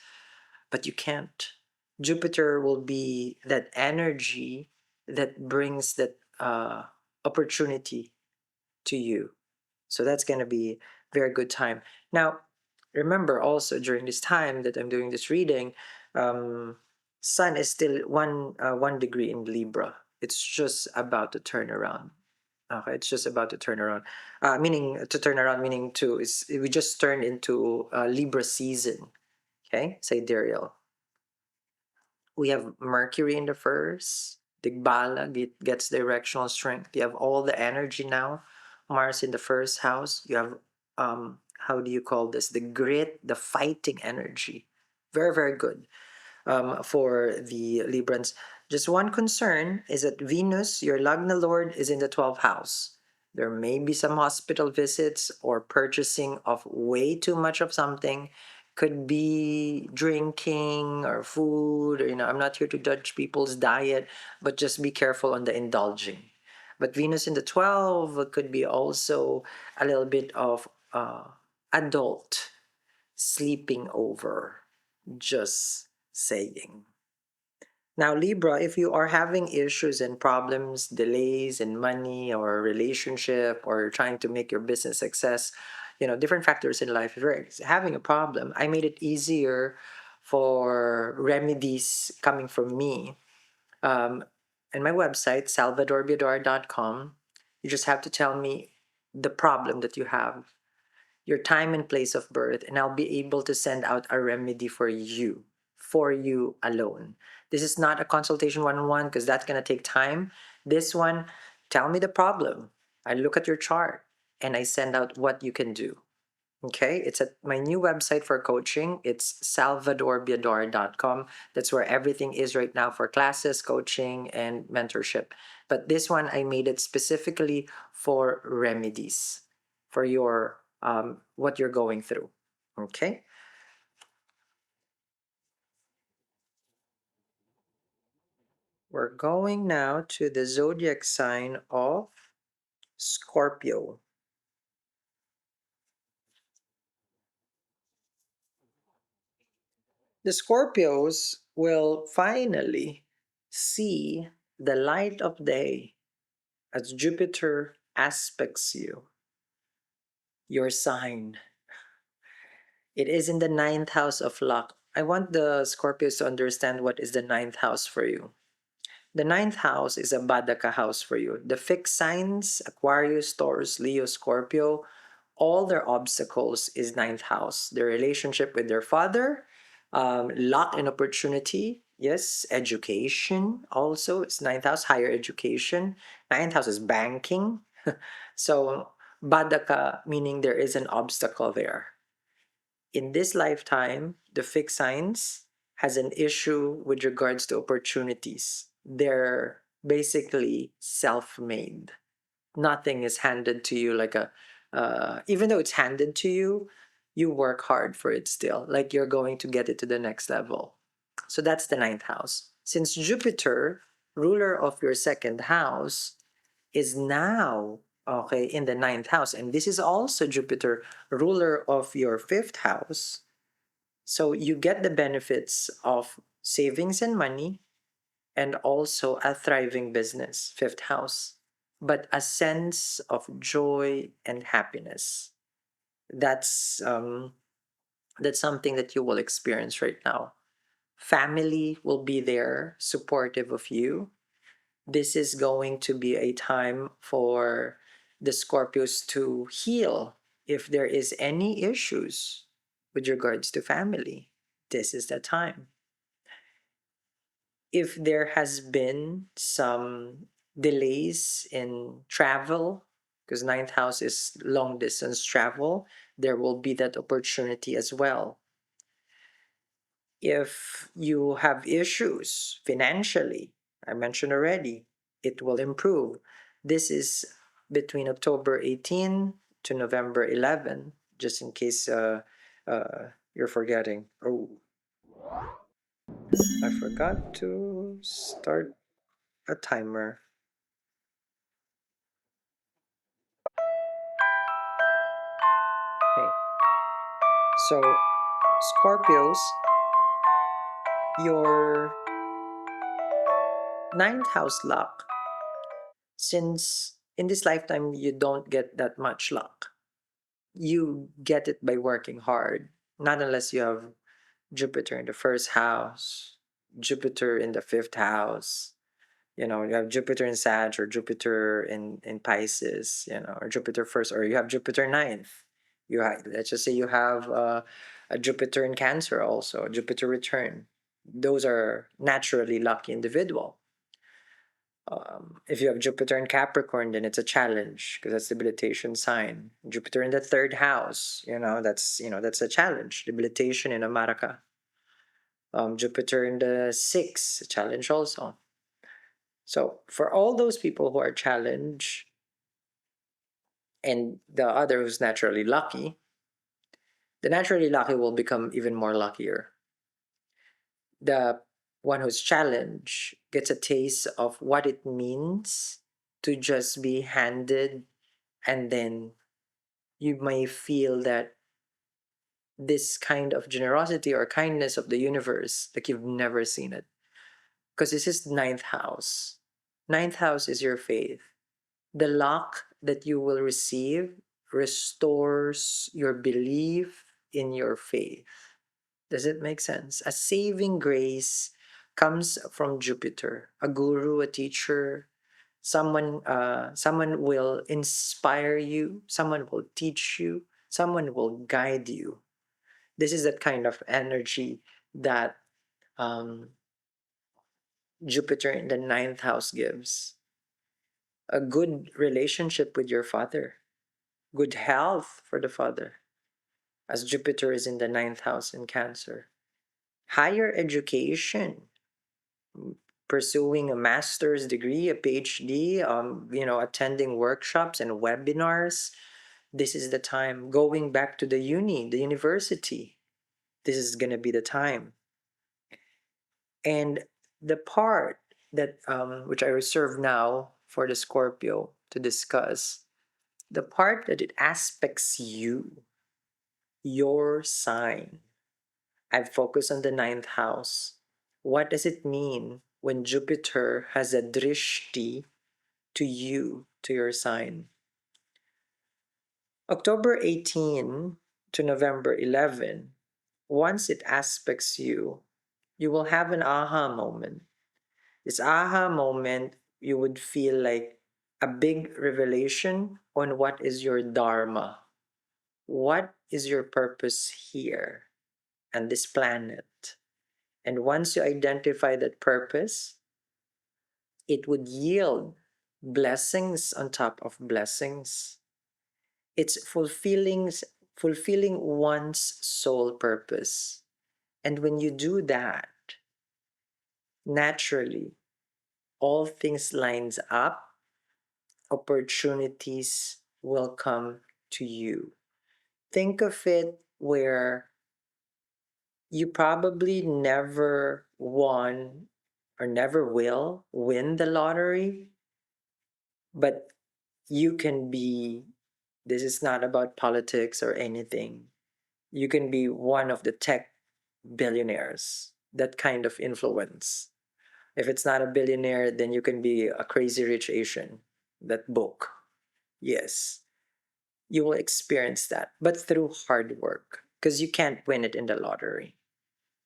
but you can't. Jupiter will be that energy that brings that opportunity to you. So that's going to be very good time. Now, remember also during this time that I'm doing this reading, um, Sun is still 1 degree in Libra. It's just about to turn around. Okay, it's just about to turn around. Meaning to turn around, meaning to is we just turned into Libra season. Okay, sidereal. We have Mercury in the first. Digbala gets directional strength. You have all the energy now. Mars in the first house. You have how do you call this? The grit, the fighting energy. Very, very good for the Librans. Just one concern is that Venus, your Lagna Lord, is in the 12th house. There may be some hospital visits or purchasing of way too much of something. Could be drinking or food. Or, I'm not here to judge people's diet, but just be careful on the indulging. But Venus in the 12 could be also a little bit of adult sleeping over. Just saying. Now, Libra, if you are having issues and problems, delays in money or relationship or trying to make your business success, different factors in life, if you're having a problem, I made it easier for remedies coming from me. Um, and my website, salvadorbiador.com, you just have to tell me the problem that you have, your time and place of birth, and I'll be able to send out a remedy for you alone. This is not a consultation one on one because that's going to take time. This one, tell me the problem. I look at your chart and I send out what you can do. Okay, it's at my new website for coaching. It's salvadorbiador.com. That's where everything is right now for classes, coaching, and mentorship. But this one, I made it specifically for remedies for your what you're going through. Okay, we're going now to the zodiac sign of Scorpio. The Scorpios will finally see the light of day as Jupiter aspects you, your sign. It is in the ninth house of luck. I want the Scorpios to understand what is the ninth house for you. The ninth house is a Badaka house for you. The fixed signs, Aquarius, Taurus, Leo, Scorpio, all their obstacles is ninth house. Their relationship with their father, luck and opportunity. Yes, education also. It's ninth house, higher education. Ninth house is banking. So Badaka, meaning there is an obstacle there. In this lifetime, the fixed signs has an issue with regards to opportunities. They're basically self-made. Nothing is handed to you like even though it's handed to you, you work hard for it still. Like you're going to get it to the next level. So that's the ninth house. Since Jupiter, ruler of your second house, is now okay in the ninth house, and this is also Jupiter, ruler of your fifth house. So you get the benefits of savings and money and also a thriving business, fifth house, but a sense of joy and happiness. That's that's something that you will experience right now. Family will be there, supportive of you. This is going to be a time for the Scorpios to heal if there is any issues with regards to family. This is the time. If there has been some delays in travel, because ninth house is long distance travel, there will be that opportunity as well. If you have issues financially, I mentioned already, it will improve. This is between October 18 to November 11, just in case you're forgetting. Oh, I forgot to start a timer. Okay, so Scorpios, your ninth house luck, since in this lifetime you don't get that much luck, you get it by working hard. Not unless you have Jupiter in the first house, Jupiter in the fifth house. You have Jupiter in Sag or Jupiter in Pisces, or Jupiter first, or you have Jupiter ninth. Let's just say you have a Jupiter in Cancer also, Jupiter return. Those are naturally lucky individual. If you have Jupiter in Capricorn, then it's a challenge because that's debilitation sign. Jupiter in the third house, that's a challenge, debilitation in a Maraka. Jupiter in the sixth, a challenge also. So for all those people who are challenged, And the other who's naturally lucky, the naturally lucky will become even more luckier. The one who's challenged gets a taste of what it means to just be handed, and then you may feel that this kind of generosity or kindness of the universe like you've never seen it, because this is ninth house. Ninth house is your faith. The luck that you will receive restores your belief in your faith. Does it make sense? A saving grace comes from Jupiter, a guru, a teacher, someone will inspire you, someone will teach you, someone will guide you. This is that kind of energy that um, Jupiter in the ninth house gives. A good relationship with your father, good health for the father, as Jupiter is in the ninth house in Cancer. Higher education, pursuing a master's degree, a PhD, attending workshops and webinars. This is the time. Going back to the university. This is gonna be the time. And the part that which I reserve now for the Scorpio to discuss, the part that it aspects you, your sign. I've focused on the ninth house. What does it mean when Jupiter has a drishti to you, to your sign? October 18 to November 11, once it aspects you, you will have an aha moment. This aha moment, you would feel like a big revelation on what is your dharma. What is your purpose here and this planet? And once you identify that purpose, it would yield blessings on top of blessings. It's fulfilling one's soul purpose. And when you do that, naturally, all things lines up, opportunities will come to you. Think of it where you probably never won or never will win the lottery, but you can be, this is not about politics or anything. You can be one of the tech billionaires, that kind of influence. If it's not a billionaire, then you can be a crazy rich Asian, that book. Yes, you will experience that, but through hard work, because you can't win it in the lottery.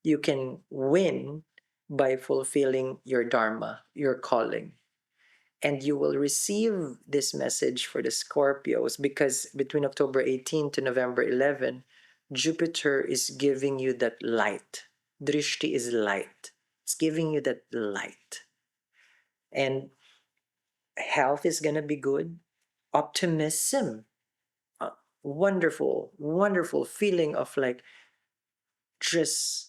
You can win by fulfilling your dharma, your calling. And you will receive this message for the Scorpios because between October 18 to November 11, Jupiter is giving you that light. Drishti is light. It's giving you that light. And health is going to be good. Optimism. uh, Wonderful, wonderful feeling of like just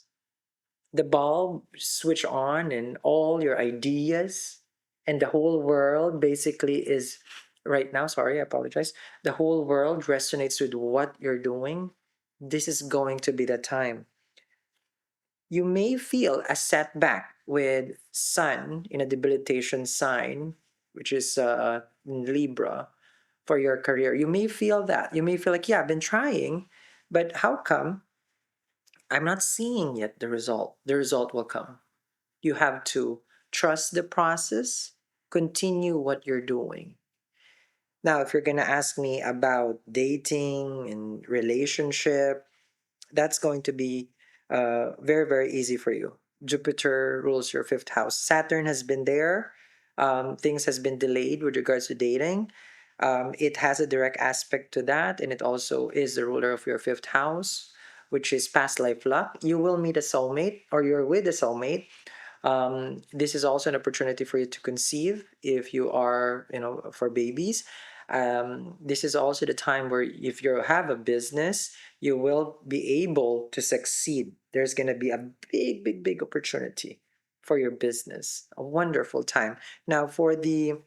the bulb switch on and all your ideas and the whole world basically is right now, sorry, I apologize, the whole world resonates with what you're doing. This is going to be the time. You may feel a setback with sun in a debilitation sign, which is in Libra, for your career. You may feel that, you may feel like, yeah, I've been trying, but how come I'm not seeing yet the result? The result will come. You have to trust the process, continue what you're doing. Now, if you're going to ask me about dating and relationship, that's going to be very, very easy for you. Jupiter rules your fifth house. Saturn has been there. Things has been delayed with regards to dating. It has a direct aspect to that, and it also is the ruler of your fifth house, which is past life luck. You will meet a soulmate, or you're with a soulmate. This is also an opportunity for you to conceive if you are, for babies. This is also the time where if you have a business, you will be able to succeed. There's going to be a big, big, big opportunity for your business. A wonderful time. Now, for the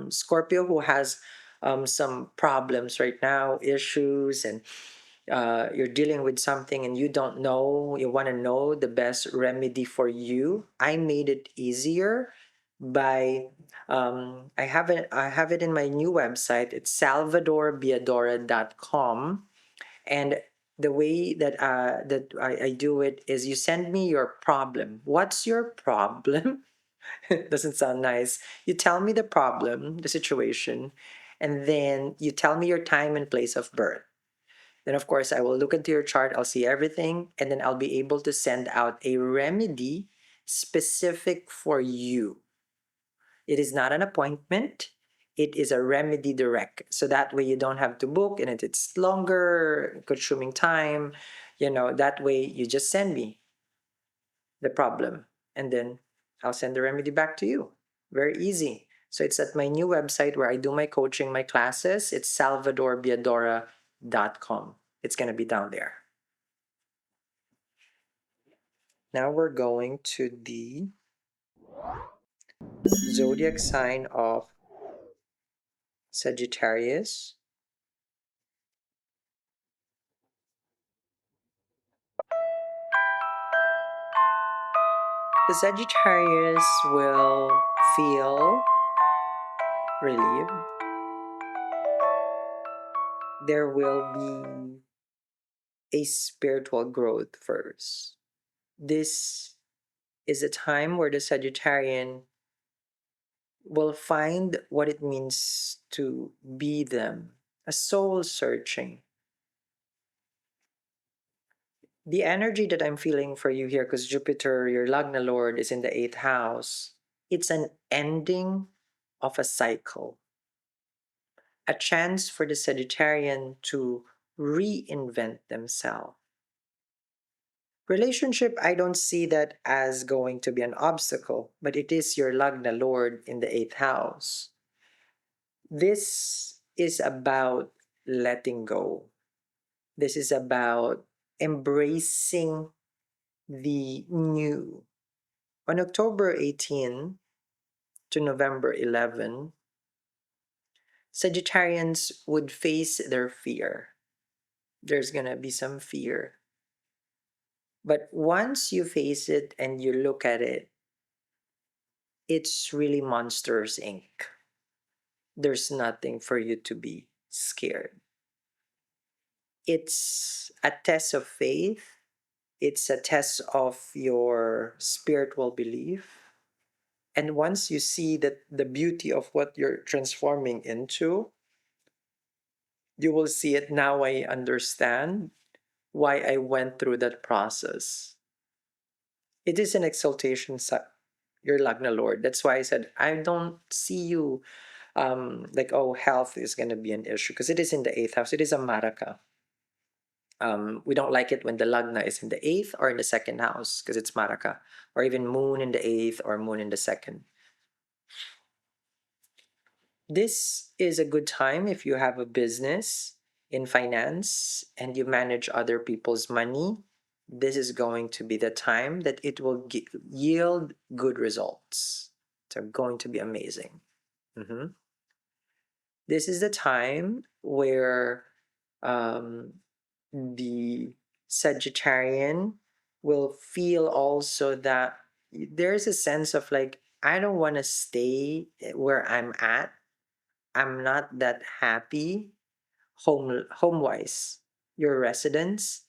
Scorpio who has some problems right now, issues, and you're dealing with something and you don't know, you want to know the best remedy for you, I made it easier by I have it in my new website. It's salvadorbiadora.com. And the way that I do it is you send me your problem. What's your problem? Doesn't sound nice. You tell me the problem, the situation, and then you tell me your time and place of birth. Then, of course, I will look into your chart, I'll see everything, and then I'll be able to send out a remedy specific for you. It is not an appointment, it is a remedy direct. So that way you don't have to book and it's longer, consuming time. That way you just send me the problem and then I'll send the remedy back to you. Very easy. So it's at my new website where I do my coaching, my classes. It's salvadorbiadora.com. It's going to be down there. Now we're going to the zodiac sign of Sagittarius. The Sagittarius will feel relieved. There will be a spiritual growth first. This is a time where the Sagittarian will find what it means to be them, a soul searching. The energy that I'm feeling for you here, because Jupiter, your Lagna Lord, is in the eighth house, it's an ending of a cycle, a chance for the Sagittarian to reinvent themselves. Relationship, I don't see that as going to be an obstacle, but it is your Lagna Lord in the eighth house. This is about letting go. This is about embracing the new. On October 18 to November 11, Sagittarians would face their fear. There's going to be some fear. But once you face it and you look at it, it's really Monsters Inc. There's nothing for you to be scared. It's a test of faith, it's a test of your spiritual belief. And once you see that the beauty of what you're transforming into, you will see it. Now I understand why I went through that process. It is an exaltation, your Lagna Lord. That's why I said, I don't see you like, oh, health is going to be an issue because it is in the eighth house. It is a Maraka. We don't like it when the Lagna is in the eighth or in the second house because it's Maraka, or even moon in the eighth or moon in the second. This is a good time if you have a business in finance and you manage other people's money. This is going to be the time that it will yield good results. It's going to be amazing. This is the time where the Sagittarian will feel also that there's a sense of like, I don't want to stay where I'm at. I'm not that happy home wise. Your residence,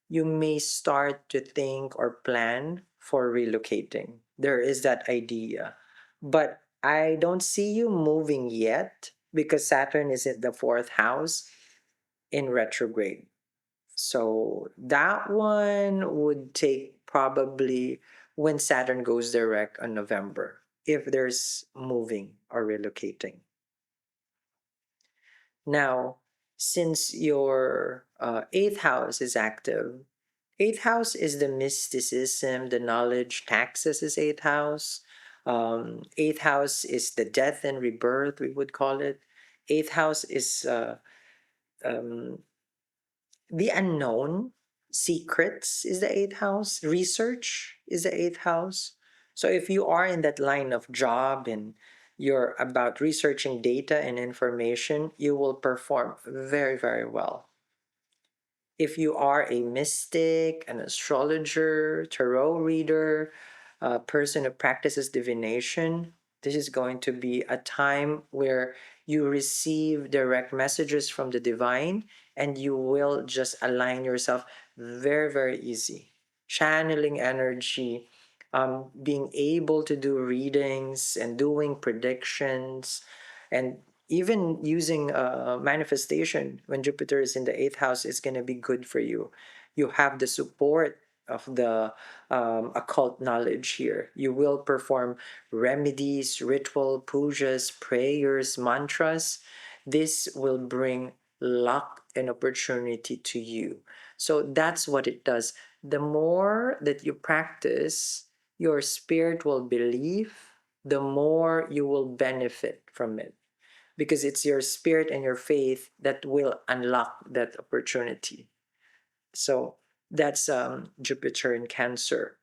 you may start to think or plan for relocating. There is that idea. But I don't see you moving yet because Saturn is in the fourth house in retrograde. So that one would take probably when Saturn goes direct on November, if there's moving or relocating. Now, since your eighth house is active, eighth house is the mysticism, the knowledge. Taxes is eighth house. Eighth house is the death and rebirth, we would call it. Eighth house is um, the unknown. Secrets is the eighth house. Research is the eighth house. So if you are in that line of job and you're about researching data and information, you will perform very, very well. If you are a mystic, an astrologer, tarot reader, a person who practices divination, this is going to be a time where you receive direct messages from the divine and you will just align yourself very, very easy. Channeling energy, being able to do readings and doing predictions, and even using manifestation when Jupiter is in the eighth house is going to be good for you. You have the support of the occult knowledge here. You will perform remedies, ritual, pujas, prayers, mantras. This will bring luck and opportunity to you. So that's what it does. The more that you practice, your spirit will believe, the more you will benefit from it, because it's your spirit and your faith that will unlock that opportunity. So that's Jupiter in Cancer.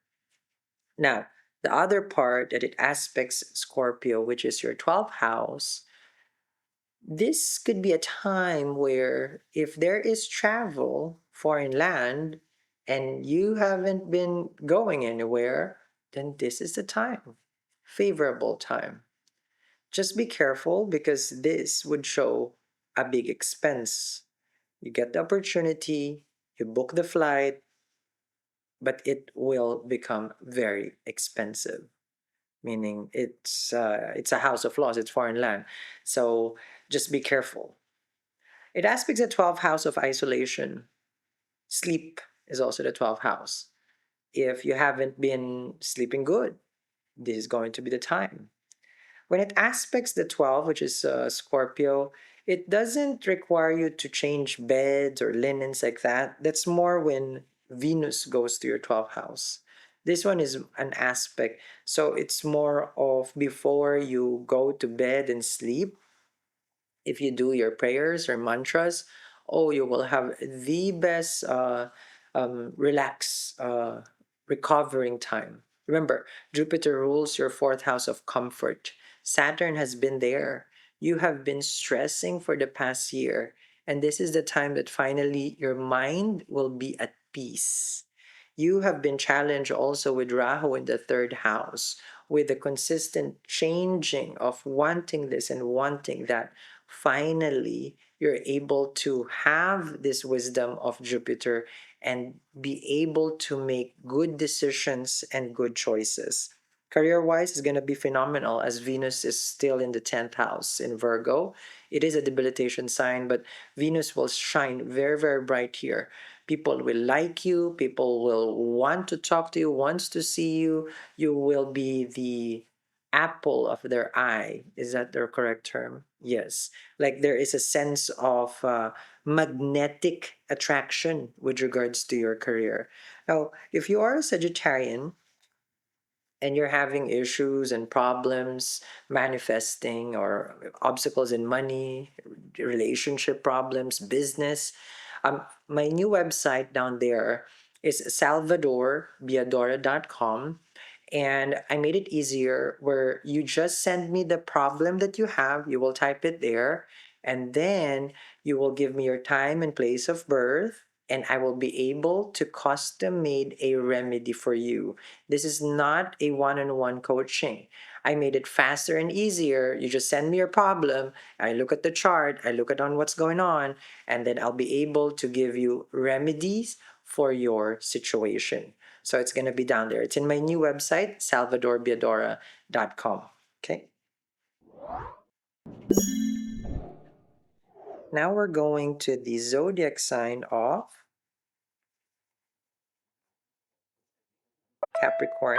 Now, the other part that it aspects Scorpio, which is your 12th house, this could be a time where if there is travel, foreign land, and you haven't been going anywhere, then this is the time. Favorable time. Just be careful because this would show a big expense. You get the opportunity, you book the flight, but it will become very expensive. Meaning it's a house of loss, it's foreign land. So just be careful. It aspects the 12th house of isolation. Sleep is also the 12th house. If you haven't been sleeping good, this is going to be the time. When it aspects the 12, which is Scorpio, it doesn't require you to change beds or linens like that. That's more when Venus goes to your 12th house. This one is an aspect. So it's more of before you go to bed and sleep, if you do your prayers or mantras, oh, you will have the best relax, recovering time. Remember, Jupiter rules your fourth house of comfort. Saturn has been there. You have been stressing for the past year, and this is the time that finally your mind will be at peace. You have been challenged also with Rahu in the third house, with the consistent changing of wanting this and wanting that. Finally, you're able to have this wisdom of Jupiter and be able to make good decisions and good choices. Career wise is going to be phenomenal as Venus is still in the 10th house in Virgo. It is a debilitation sign, but Venus will shine very, very bright here. People will like you, people will want to talk to you, wants to see you. You will be the apple of their eye. Is that the correct term? Yes. Like there is a sense of magnetic attraction with regards to your career. Now, if you are a Sagittarian and you're having issues and problems manifesting or obstacles in money, relationship problems, business, my new website down there is salvadorbiadora.com, and I made it easier where you just send me the problem that you have, you will type it there, and then you will give me your time and place of birth, and I will be able to custom made a remedy for you. This is not a one-on-one coaching. I made it faster and easier. You just send me your problem, I look at the chart, I look at on what's going on, and then I'll be able to give you remedies for your situation. So it's going to be down there. It's in my new website, salvadorbiadora.com. Okay. Now we're going to the zodiac sign of Capricorn.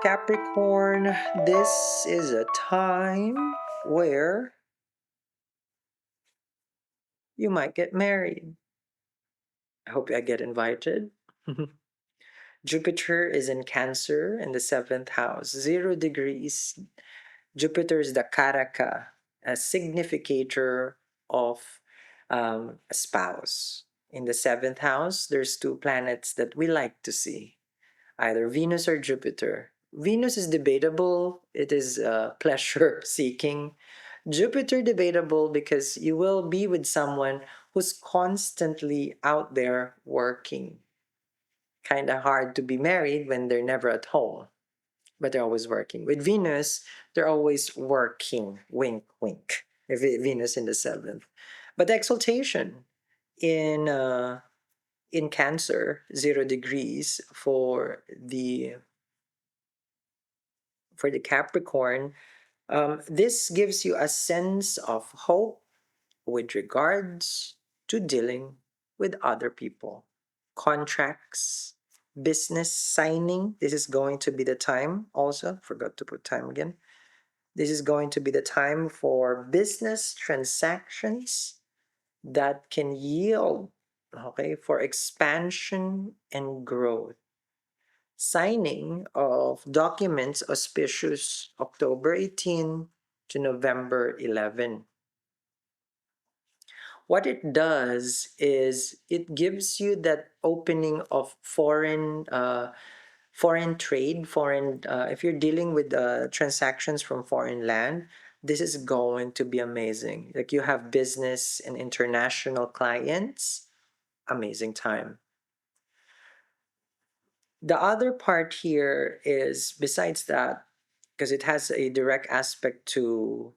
Capricorn, this is a time where you might get married. I hope I get invited. Jupiter is in Cancer in the seventh house, 0 degrees. Jupiter is the Karaka, a significator of a spouse. In the seventh house, there's two planets that we like to see, either Venus or Jupiter. Venus is debatable, it is pleasure seeking. Jupiter, debatable because you will be with someone who's constantly out there working. Kind of hard to be married when they're never at home, but they're always working. With Venus, they're always working. Wink, wink. If Venus in the seventh, but the exaltation in Cancer, 0 degrees for the Capricorn. This gives you a sense of hope with regards to dealing with other people, contracts, business signing. This is going to be the time. Also, forgot to put time again. This is going to be the time for business transactions that can yield, okay, for expansion and growth. Signing of documents auspicious October 18 to November 11. What it does is it gives you that opening of foreign trade, foreign if you're dealing with transactions from foreign land, this is going to be amazing. Like you have business and international clients, amazing time. The other part here is, besides that, because it has a direct aspect to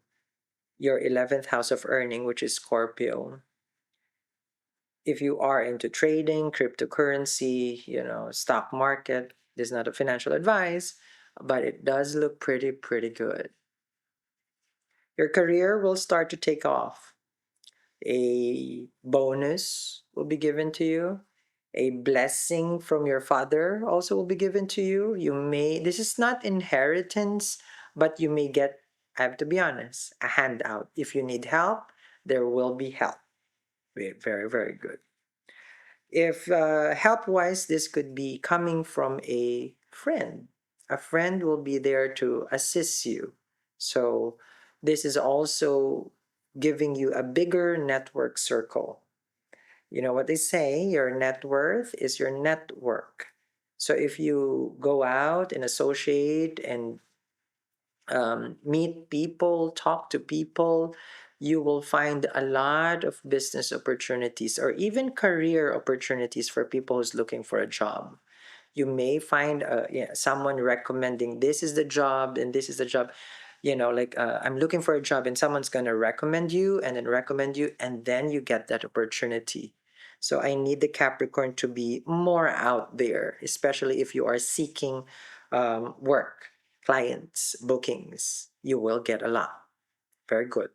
your 11th house of earning, which is Scorpio. If you are into trading, cryptocurrency, stock market, this is not a financial advice, but it does look pretty good. Your career will start to take off. A bonus will be given to you. A blessing from your father also will be given to you. This is not inheritance, but you may get, I have to be honest, a handout. If you need help, there will be help. Very good. If help wise, this could be coming from a friend. A friend will be there to assist you. So, this is also giving you a bigger network circle. You know what they say, your net worth is your network. So, if you go out and associate and meet people, talk to people, you will find a lot of business opportunities or even career opportunities for people who's looking for a job. You may find someone recommending this is the job and this is the job. Like I'm looking for a job and someone's going to recommend you and then recommend you and then you get that opportunity. So I need the Capricorn to be more out there, especially if you are seeking work, clients, bookings. You will get a lot. Very good.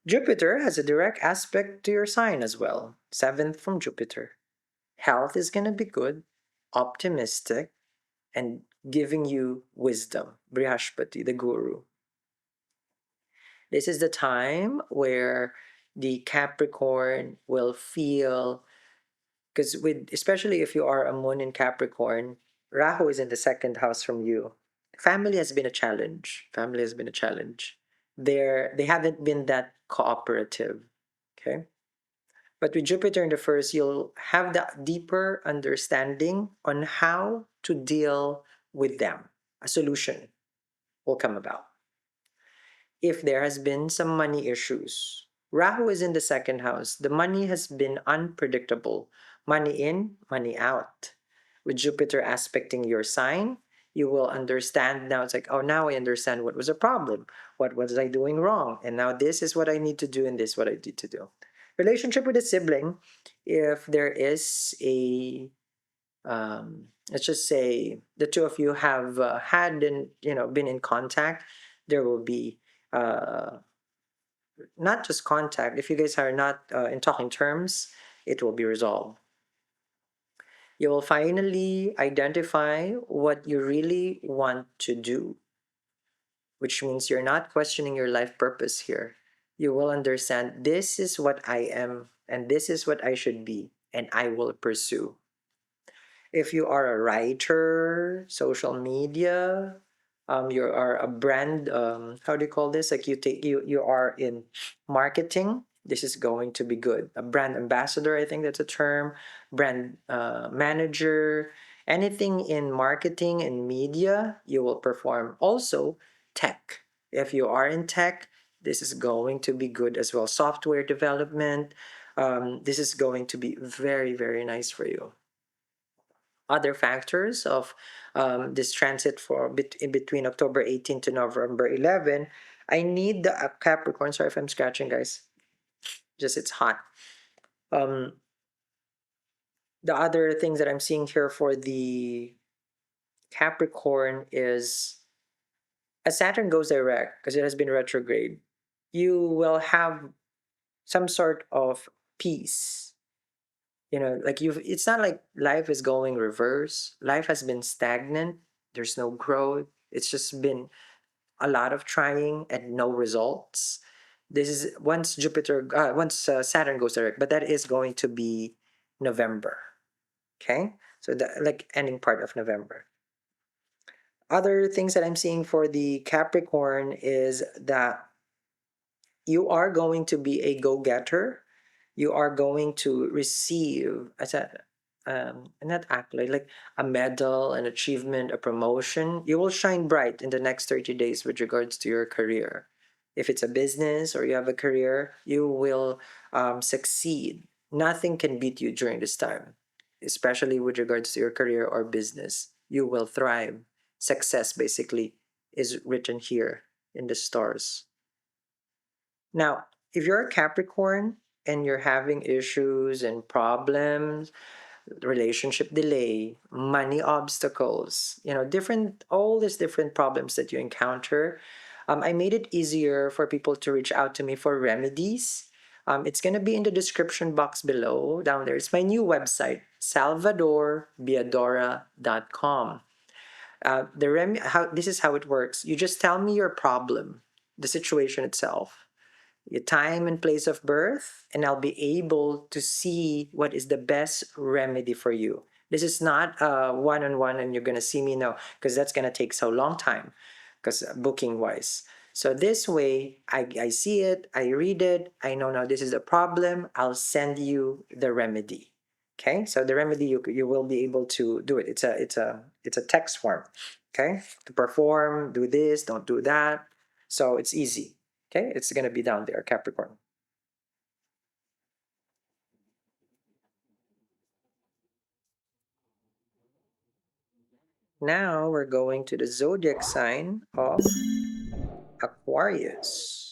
Jupiter has a direct aspect to your sign as well. Seventh from Jupiter. Health is going to be good, optimistic, and giving you wisdom. Brihaspati, the guru. This is the time where the Capricorn will feel, because with especially if you are a moon in Capricorn, Rahu is in the second house from you. Family has been a challenge. Family has been a challenge. They haven't been that cooperative. Okay. But with Jupiter in the first, you'll have that deeper understanding on how to deal with them. A solution will come about. If there has been some money issues, Rahu is in the second house. The money has been unpredictable. Money in, money out. With Jupiter aspecting your sign, you will understand now. It's like, oh, now I understand what was a problem. What was I doing wrong? And now this is what I need to do, and this is what I need to do. Relationship with a sibling, if there is a let's just say the two of you have had and been in contact, there will be uh, not just contact. If you guys are not in talking terms, it will be resolved. You will finally identify what you really want to do, which means you're not questioning your life purpose here. You will understand this is what I am and this is what I should be, and I will pursue. If you are a writer, social media, you are a brand, how do you call this? Like you are in marketing, this is going to be good. A brand ambassador, I think that's a term, brand manager, anything in marketing and media, you will perform. Also, tech. If you are in tech, this is going to be good as well. Software development, this is going to be very, very nice for you. Other factors of this transit in between October 18 to November 11, I need the Capricorn. Sorry if I'm scratching, guys. Just it's hot. Um, the other things that I'm seeing here for the Capricorn is as Saturn goes direct, because it has been retrograde, you will have some sort of peace. Like it's not like life is going reverse. Life has been stagnant. There's no growth. It's just been a lot of trying and no results. This is once Saturn goes direct, but that is going to be November. Okay, so the like ending part of November. Other things that I'm seeing for the Capricorn is that you are going to be a go-getter. You are going to receive as a not accolade, like a medal, an achievement, a promotion. You will shine bright in the next 30 days with regards to your career. If it's a business or you have a career, you will succeed. Nothing can beat you during this time, especially with regards to your career or business. You will thrive. Success basically is written here in the stars. Now, if you're a Capricorn and you're having issues and problems, relationship delay, money obstacles, different, all these different problems that you encounter, I made it easier for people to reach out to me for remedies. It's going to be in the description box below, down there. It's my new website, salvadorbiadora.com. How this is how it works. You just tell me your problem, the situation itself, your time and place of birth, and I'll be able to see what is the best remedy for you. This is not one on one, and you're gonna see me now because that's gonna take so long time, because booking wise. So this way, I see it, I read it, I know now this is a problem. I'll send you the remedy. Okay, so the remedy you will be able to do it. It's a text form. Okay, to perform, do this, don't do that. So it's easy. Okay, it's going to be down there, Capricorn. Now we're going to the zodiac sign of Aquarius.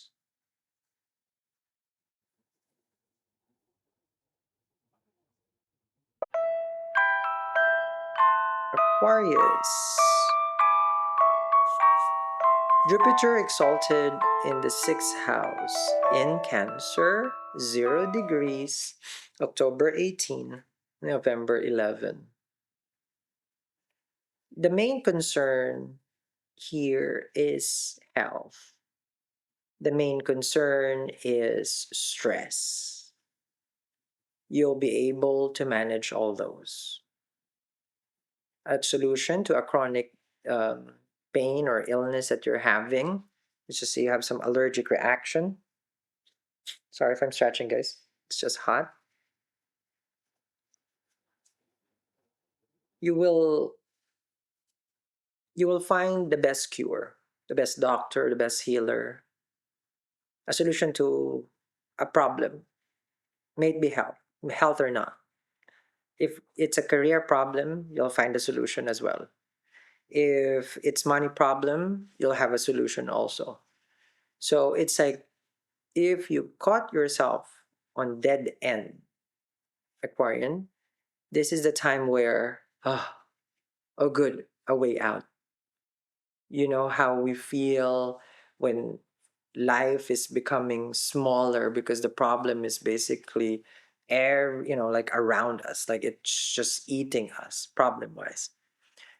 Aquarius. Jupiter exalted in the sixth house in Cancer, 0 degrees, October 18, November 11. The main concern here is health. The main concern is stress. You'll be able to manage all those. A solution to a chronic pain or illness that you're having, let's just say you have some allergic reaction. Sorry if I'm stretching, guys. It's just hot. You will you will find the best cure, the best doctor, the best healer, a solution to a problem. May it be health or not. If it's a career problem, you'll find a solution as well. If it's money problem, you'll have a solution also. So it's like if you caught yourself on dead end, Aquarian, this is the time where oh good, a way out. You know how we feel when life is becoming smaller because the problem is basically air, like around us, like it's just eating us problem wise.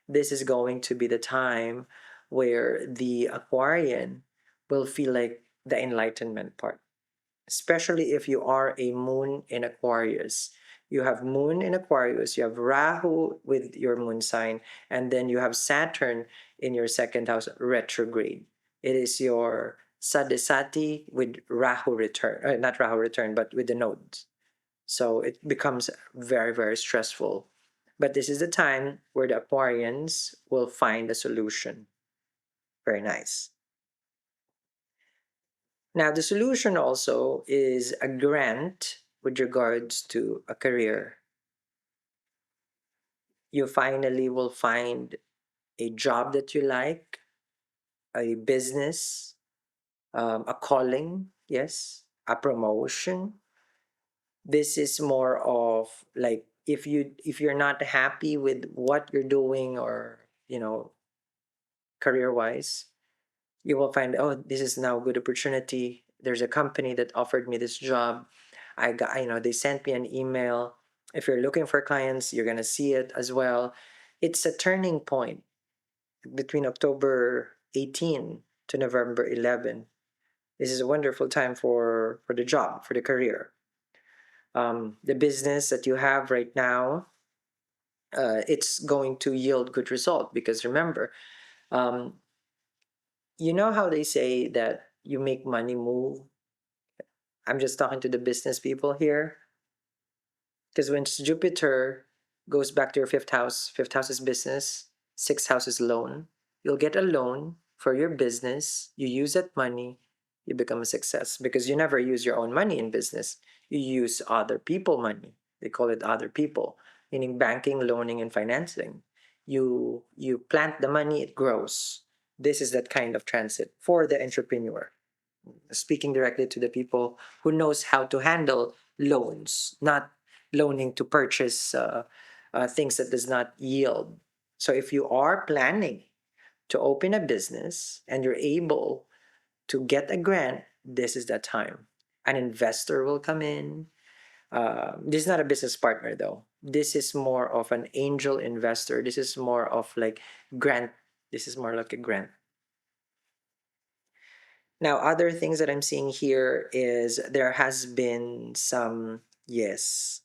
This is going to be the time where the Aquarian will feel like the enlightenment part, especially if you are a moon in Aquarius. You have moon in Aquarius, you have Rahu with your moon sign, and then you have Saturn in your second house retrograde. It is your Sadisati with Rahu return, not Rahu return, but with the nodes. So it becomes very, very stressful. But this is the time where the Aquarians will find a solution. Very nice. Now, the solution also is a grant with regards to a career. You finally will find a job that you like, a business, a calling, yes, a promotion. This is more of like if you're not happy with what you're doing or career wise, you will find, oh, this is now a good opportunity. There's a company that offered me this job. They sent me an email. If you're looking for clients, you're gonna see it as well. It's a turning point between October 18 to November 11. This is a wonderful time for the job, for the career. The business that you have right now, it's going to yield good result because remember, um, you know how they say that you make money move. I'm just talking to the business people here. Because when Jupiter goes back to your fifth house is business, sixth house is loan. You'll get a loan for your business. You use that money, you become a success because you never use your own money in business. You use other people money. They call it other people, meaning banking, loaning, and financing. You plant the money, it grows. This is that kind of transit for the entrepreneur, speaking directly to the people who knows how to handle loans, not loaning to purchase things that does not yield. So if you are planning to open a business and you're able to get a grant, this is the time. An investor will come in. This is not a business partner though. This is more of an angel investor. This is more of like grant. This is more like a grant. Now, other things that I'm seeing here is there has been some, yes,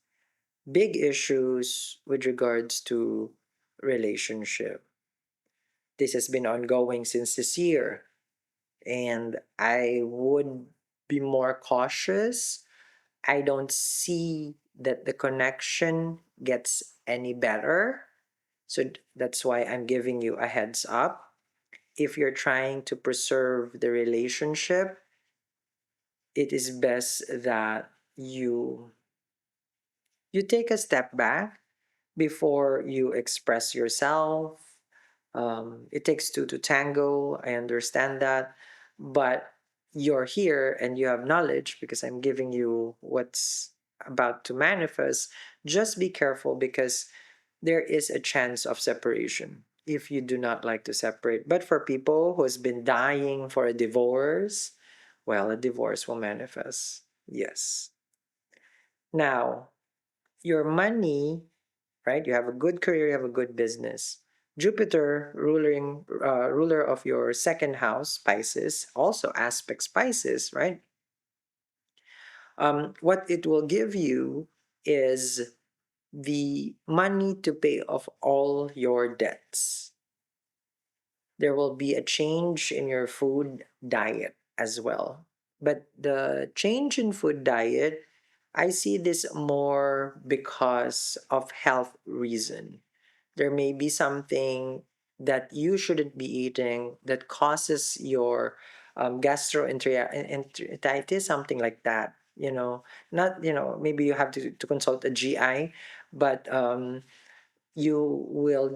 big issues with regards to relationship. This has been ongoing since this year, and I would be more cautious. I don't see that the connection gets any better. So that's why I'm giving you a heads up. If you're trying to preserve the relationship, it is best that you take a step back before you express yourself. It takes two to tango. I understand that, but you're here and you have knowledge because I'm giving you what's about to manifest. Just be careful because there is a chance of separation if you do not like to separate. But for people who has been dying for a divorce, well, a divorce will manifest. Yes. Now, your money, right? You have a good career, you have a good business. Jupiter, ruler of your second house, Pisces, also aspects Pisces, right? What it will give you is the money to pay off all your debts. There will be a change in your food diet as well. But the change in food diet, I see this more because of health reason. There may be something that you shouldn't be eating that causes your gastroenteritis, something like that. Not, maybe you have to consult a GI, but you will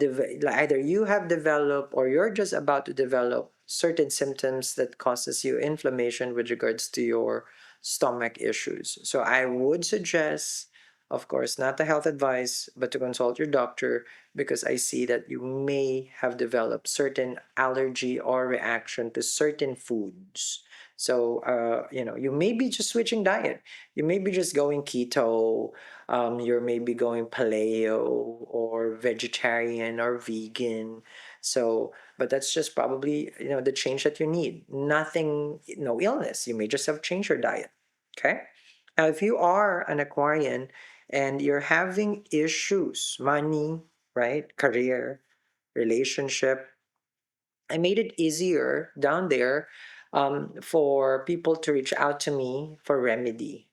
either you have developed or you're just about to develop certain symptoms that causes you inflammation with regards to your stomach issues. So I would suggest, of course, not a health advice, but to consult your doctor because I see that you may have developed certain allergy or reaction to certain foods. So you may be just switching diet. You may be just going keto, you're maybe going paleo or vegetarian or vegan. So, but that's just probably the change that you need. Nothing, no illness. You may just have changed your diet. Okay. Now, if you are an Aquarian and you're having issues, money, right, career, relationship, I made it easier down there. for people to reach out to me for remedy.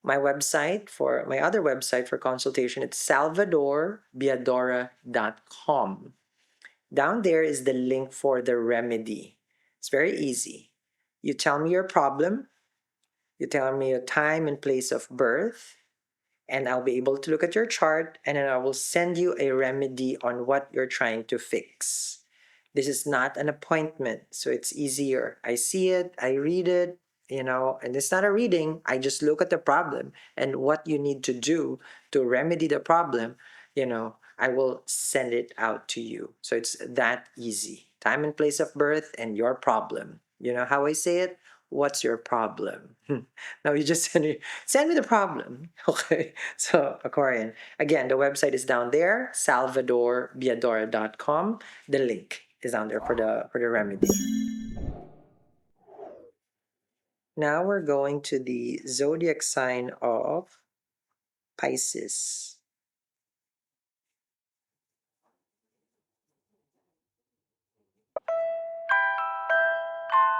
My other website for consultation, it's salvadorbiadora.com. Down there is the link for the remedy. It's very easy. You tell me your problem, you tell me your time and place of birth, and I'll be able to look at your chart, and then I will send you a remedy on what you're trying to fix. This is not an appointment, so it's easier. I see it, I read it, and it's not a reading. I just look at the problem and what you need to do to remedy the problem, I will send it out to you. So it's that easy. Time and place of birth and your problem. You know how I say it? What's your problem? Now you just send me the problem. Okay. So Aquarian. Again, the website is down there, salvadorbiadora.com. The link is down there for the remedy. Now we're going to the zodiac sign of Pisces.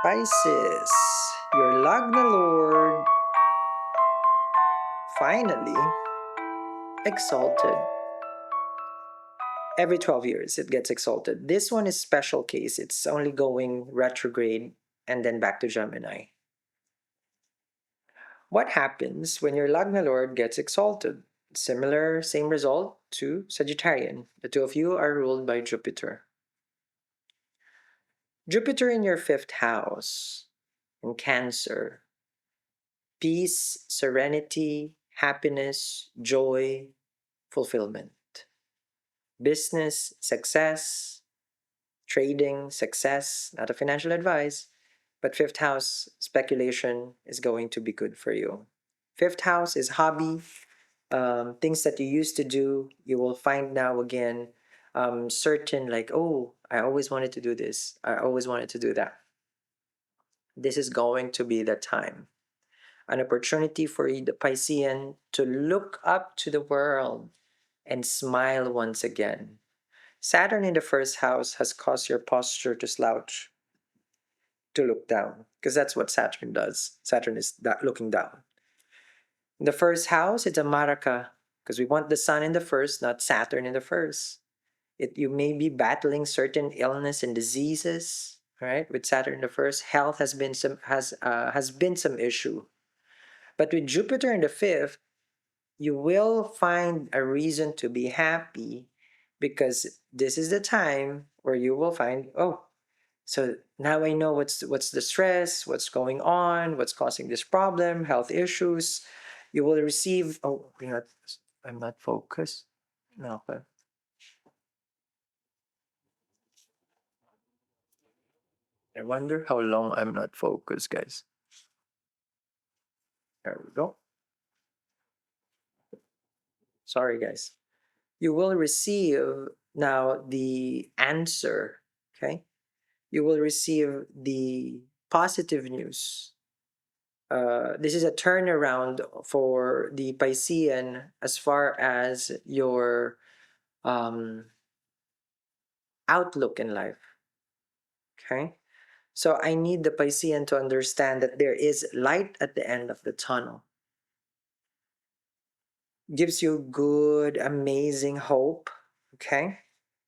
Pisces, your Lagna Lord finally exalted. Every 12 years it gets exalted. This one is special case. It's only going retrograde and then back to Gemini. What happens when your Lagna Lord gets exalted? Similar, same result to Sagittarian. The two of you are ruled by Jupiter. Jupiter in your fifth house, in Cancer. Peace, serenity, happiness, joy, fulfillment. Business, success, trading, success, not a financial advice, but fifth house speculation is going to be good for you. Fifth house is hobby, things that you used to do, you will find now again certain, like, oh, I always wanted to do this, I always wanted to do that. This is going to be the time. An opportunity for the Piscean to look up to the world and smile once again. Saturn in the first house has caused your posture to slouch, to look down, because that's what Saturn does. Saturn is looking down. In the first house, it's a maraka, because we want the sun in the first, not Saturn in the first. You may be battling certain illness and diseases, right? With Saturn in the first, health has been some issue. But with Jupiter in the fifth, you will find a reason to be happy, because this is the time where you will find, oh, so now I know what's the stress, what's going on, what's causing this problem, health issues. You will receive, oh, I'm not focused. No, okay. I wonder how long I'm not focused, guys. There we go. Sorry, guys. You will receive now the answer, okay? You will receive the positive news. This is a turnaround for the Piscean as far as your outlook in life. Okay? So I need the Piscean to understand that there is light at the end of the tunnel. Gives you good, amazing hope. Okay?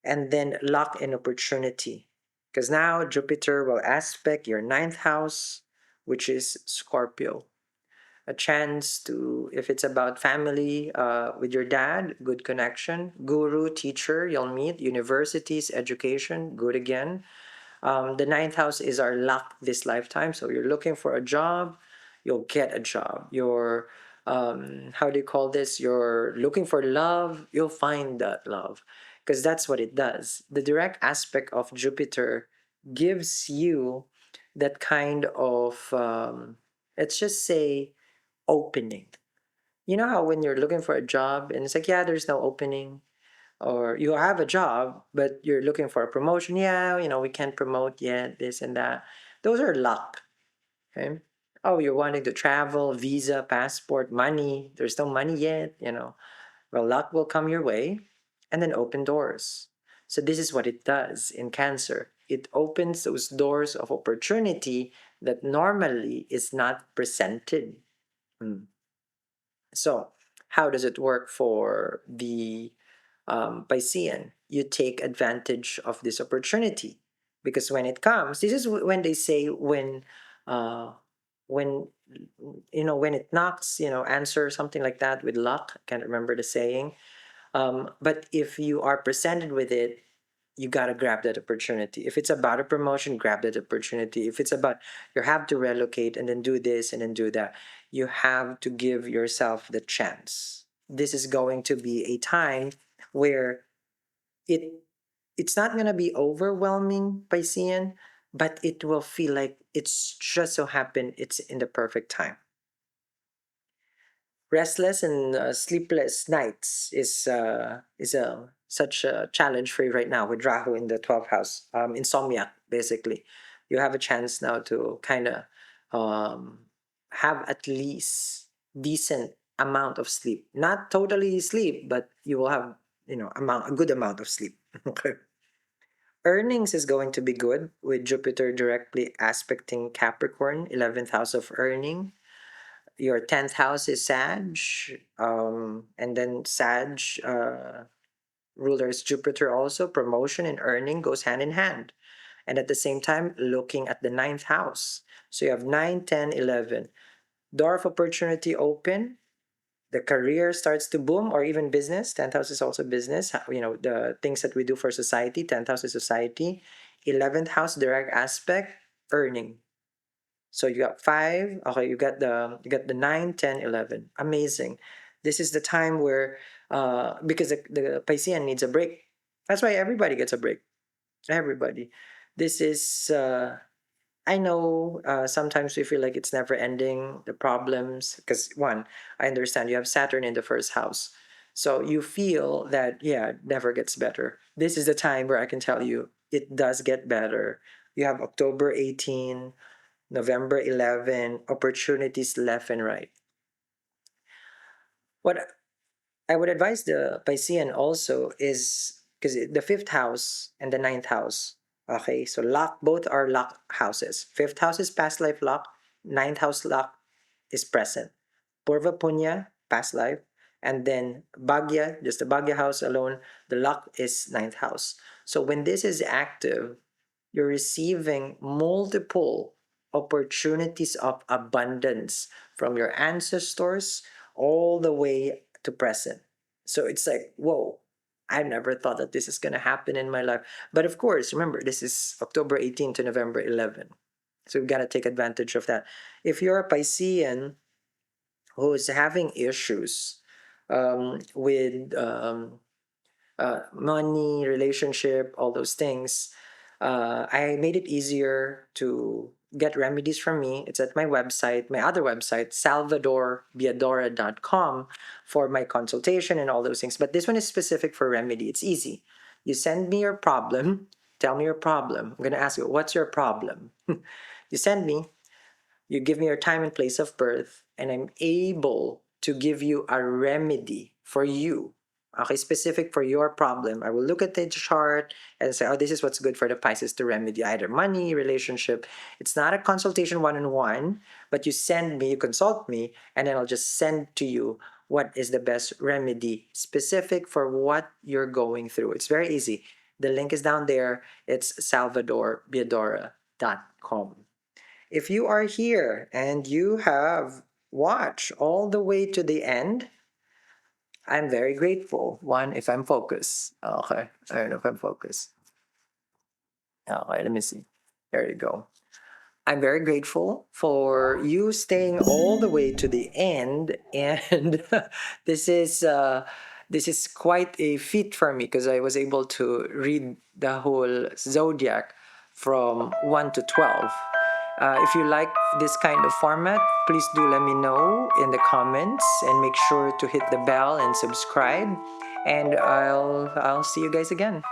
And then luck and opportunity. Because now Jupiter will aspect your ninth house, which is Scorpio. A chance to, if it's about family, with your dad, good connection. Guru, teacher, you'll meet. Universities, education, good again. The ninth house is our luck this lifetime. So you're looking for a job, you'll get a job. You're, how do you call this? You're looking for love, you'll find that love. Because that's what it does. The direct aspect of Jupiter gives you that kind of, let's just say, opening. You know how when you're looking for a job and it's like, yeah, there's no opening, or you have a job but you're looking for a promotion, yeah, we can't promote yet, this and that. Those are luck. Okay. Oh, you're wanting to travel, visa, passport, money, there's no money yet. Well, luck will come your way and then open doors. So this is what it does in Cancer. It opens those doors of opportunity that normally is not presented. Mm. So, how does it work for the Piscean? You take advantage of this opportunity because when it comes, this is when they say uh, when when it knocks, answer something like that with luck. I can't remember the saying, but if you are presented with it, you got to grab that opportunity. If it's about a promotion, grab that opportunity. If it's about you have to relocate and then do this and then do that, you have to give yourself the chance. This is going to be a time where it it's not going to be overwhelming by seeing, but it will feel like it's just so happened it's in the perfect time. Restless and sleepless nights is a such a challenge for you right now with Rahu in the 12th house. Insomnia, basically. You have a chance now to kind of um, have at least decent amount of sleep. Not totally sleep, but you will have a good amount of sleep. Okay. Earnings is going to be good with Jupiter directly aspecting Capricorn, 11th house of earning. Your 10th house is Sag, and then Sag ruler is Jupiter also. Promotion and earning goes hand in hand. And at the same time, looking at the ninth house. So you have 9, 10, 11. Door of opportunity open. The career starts to boom, or even business. 10th house is also business. The things that we do for society. 10th house is society. 11th house, direct aspect, earning. So you got five. Okay, you got the 9, 10, 11. Amazing. This is the time where because the Piscean needs a break. That's why everybody gets a break. Everybody. This is I know sometimes we feel like it's never ending, the problems, because one, I understand you have Saturn in the first house. So you feel that, yeah, it never gets better. This is the time where I can tell you it does get better. You have October 18, November 11, opportunities left and right. What I would advise the Piscean also is because the fifth house and the ninth house. Okay, so lock, both are lock houses. Fifth house is past life lock, ninth house lock is present. Purva Punya, past life, and then Bhagya, just the Bhagya house alone, the luck is ninth house. So when this is active, you're receiving multiple opportunities of abundance from your ancestors all the way to present. So it's like, whoa, I never thought that this is going to happen in my life. But of course, remember, this is October 18 to November 11. So we've got to take advantage of that. If you're a Piscean who is having issues with money, relationship, all those things, I made it easier to get remedies from me. It's at my website, my other website, salvadorbiadora.com, for my consultation and all those things. But this one is specific for remedy. It's easy. You send me your problem, tell me your problem. I'm going to ask you, what's your problem? You send me, you give me your time and place of birth, and I'm able to give you a remedy for you. Okay, specific for your problem. I will look at the chart and say, oh, this is what's good for the Pisces to remedy either money, relationship. It's not a consultation one on one, but you send me, you consult me, and then I'll just send to you what is the best remedy specific for what you're going through. It's very easy. The link is down there. It's salvadorbiadora.com. If you are here and you have watched all the way to the end, I'm very grateful. One, if I'm focused. Okay, I don't know if I'm focused. Okay, let me see. There you go. I'm very grateful for you staying all the way to the end, and this is uh, this is quite a feat for me because I was able to read the whole zodiac from 1 to 12. If you like this kind of format, please do let me know in the comments and make sure to hit the bell and subscribe. And I'll see you guys again.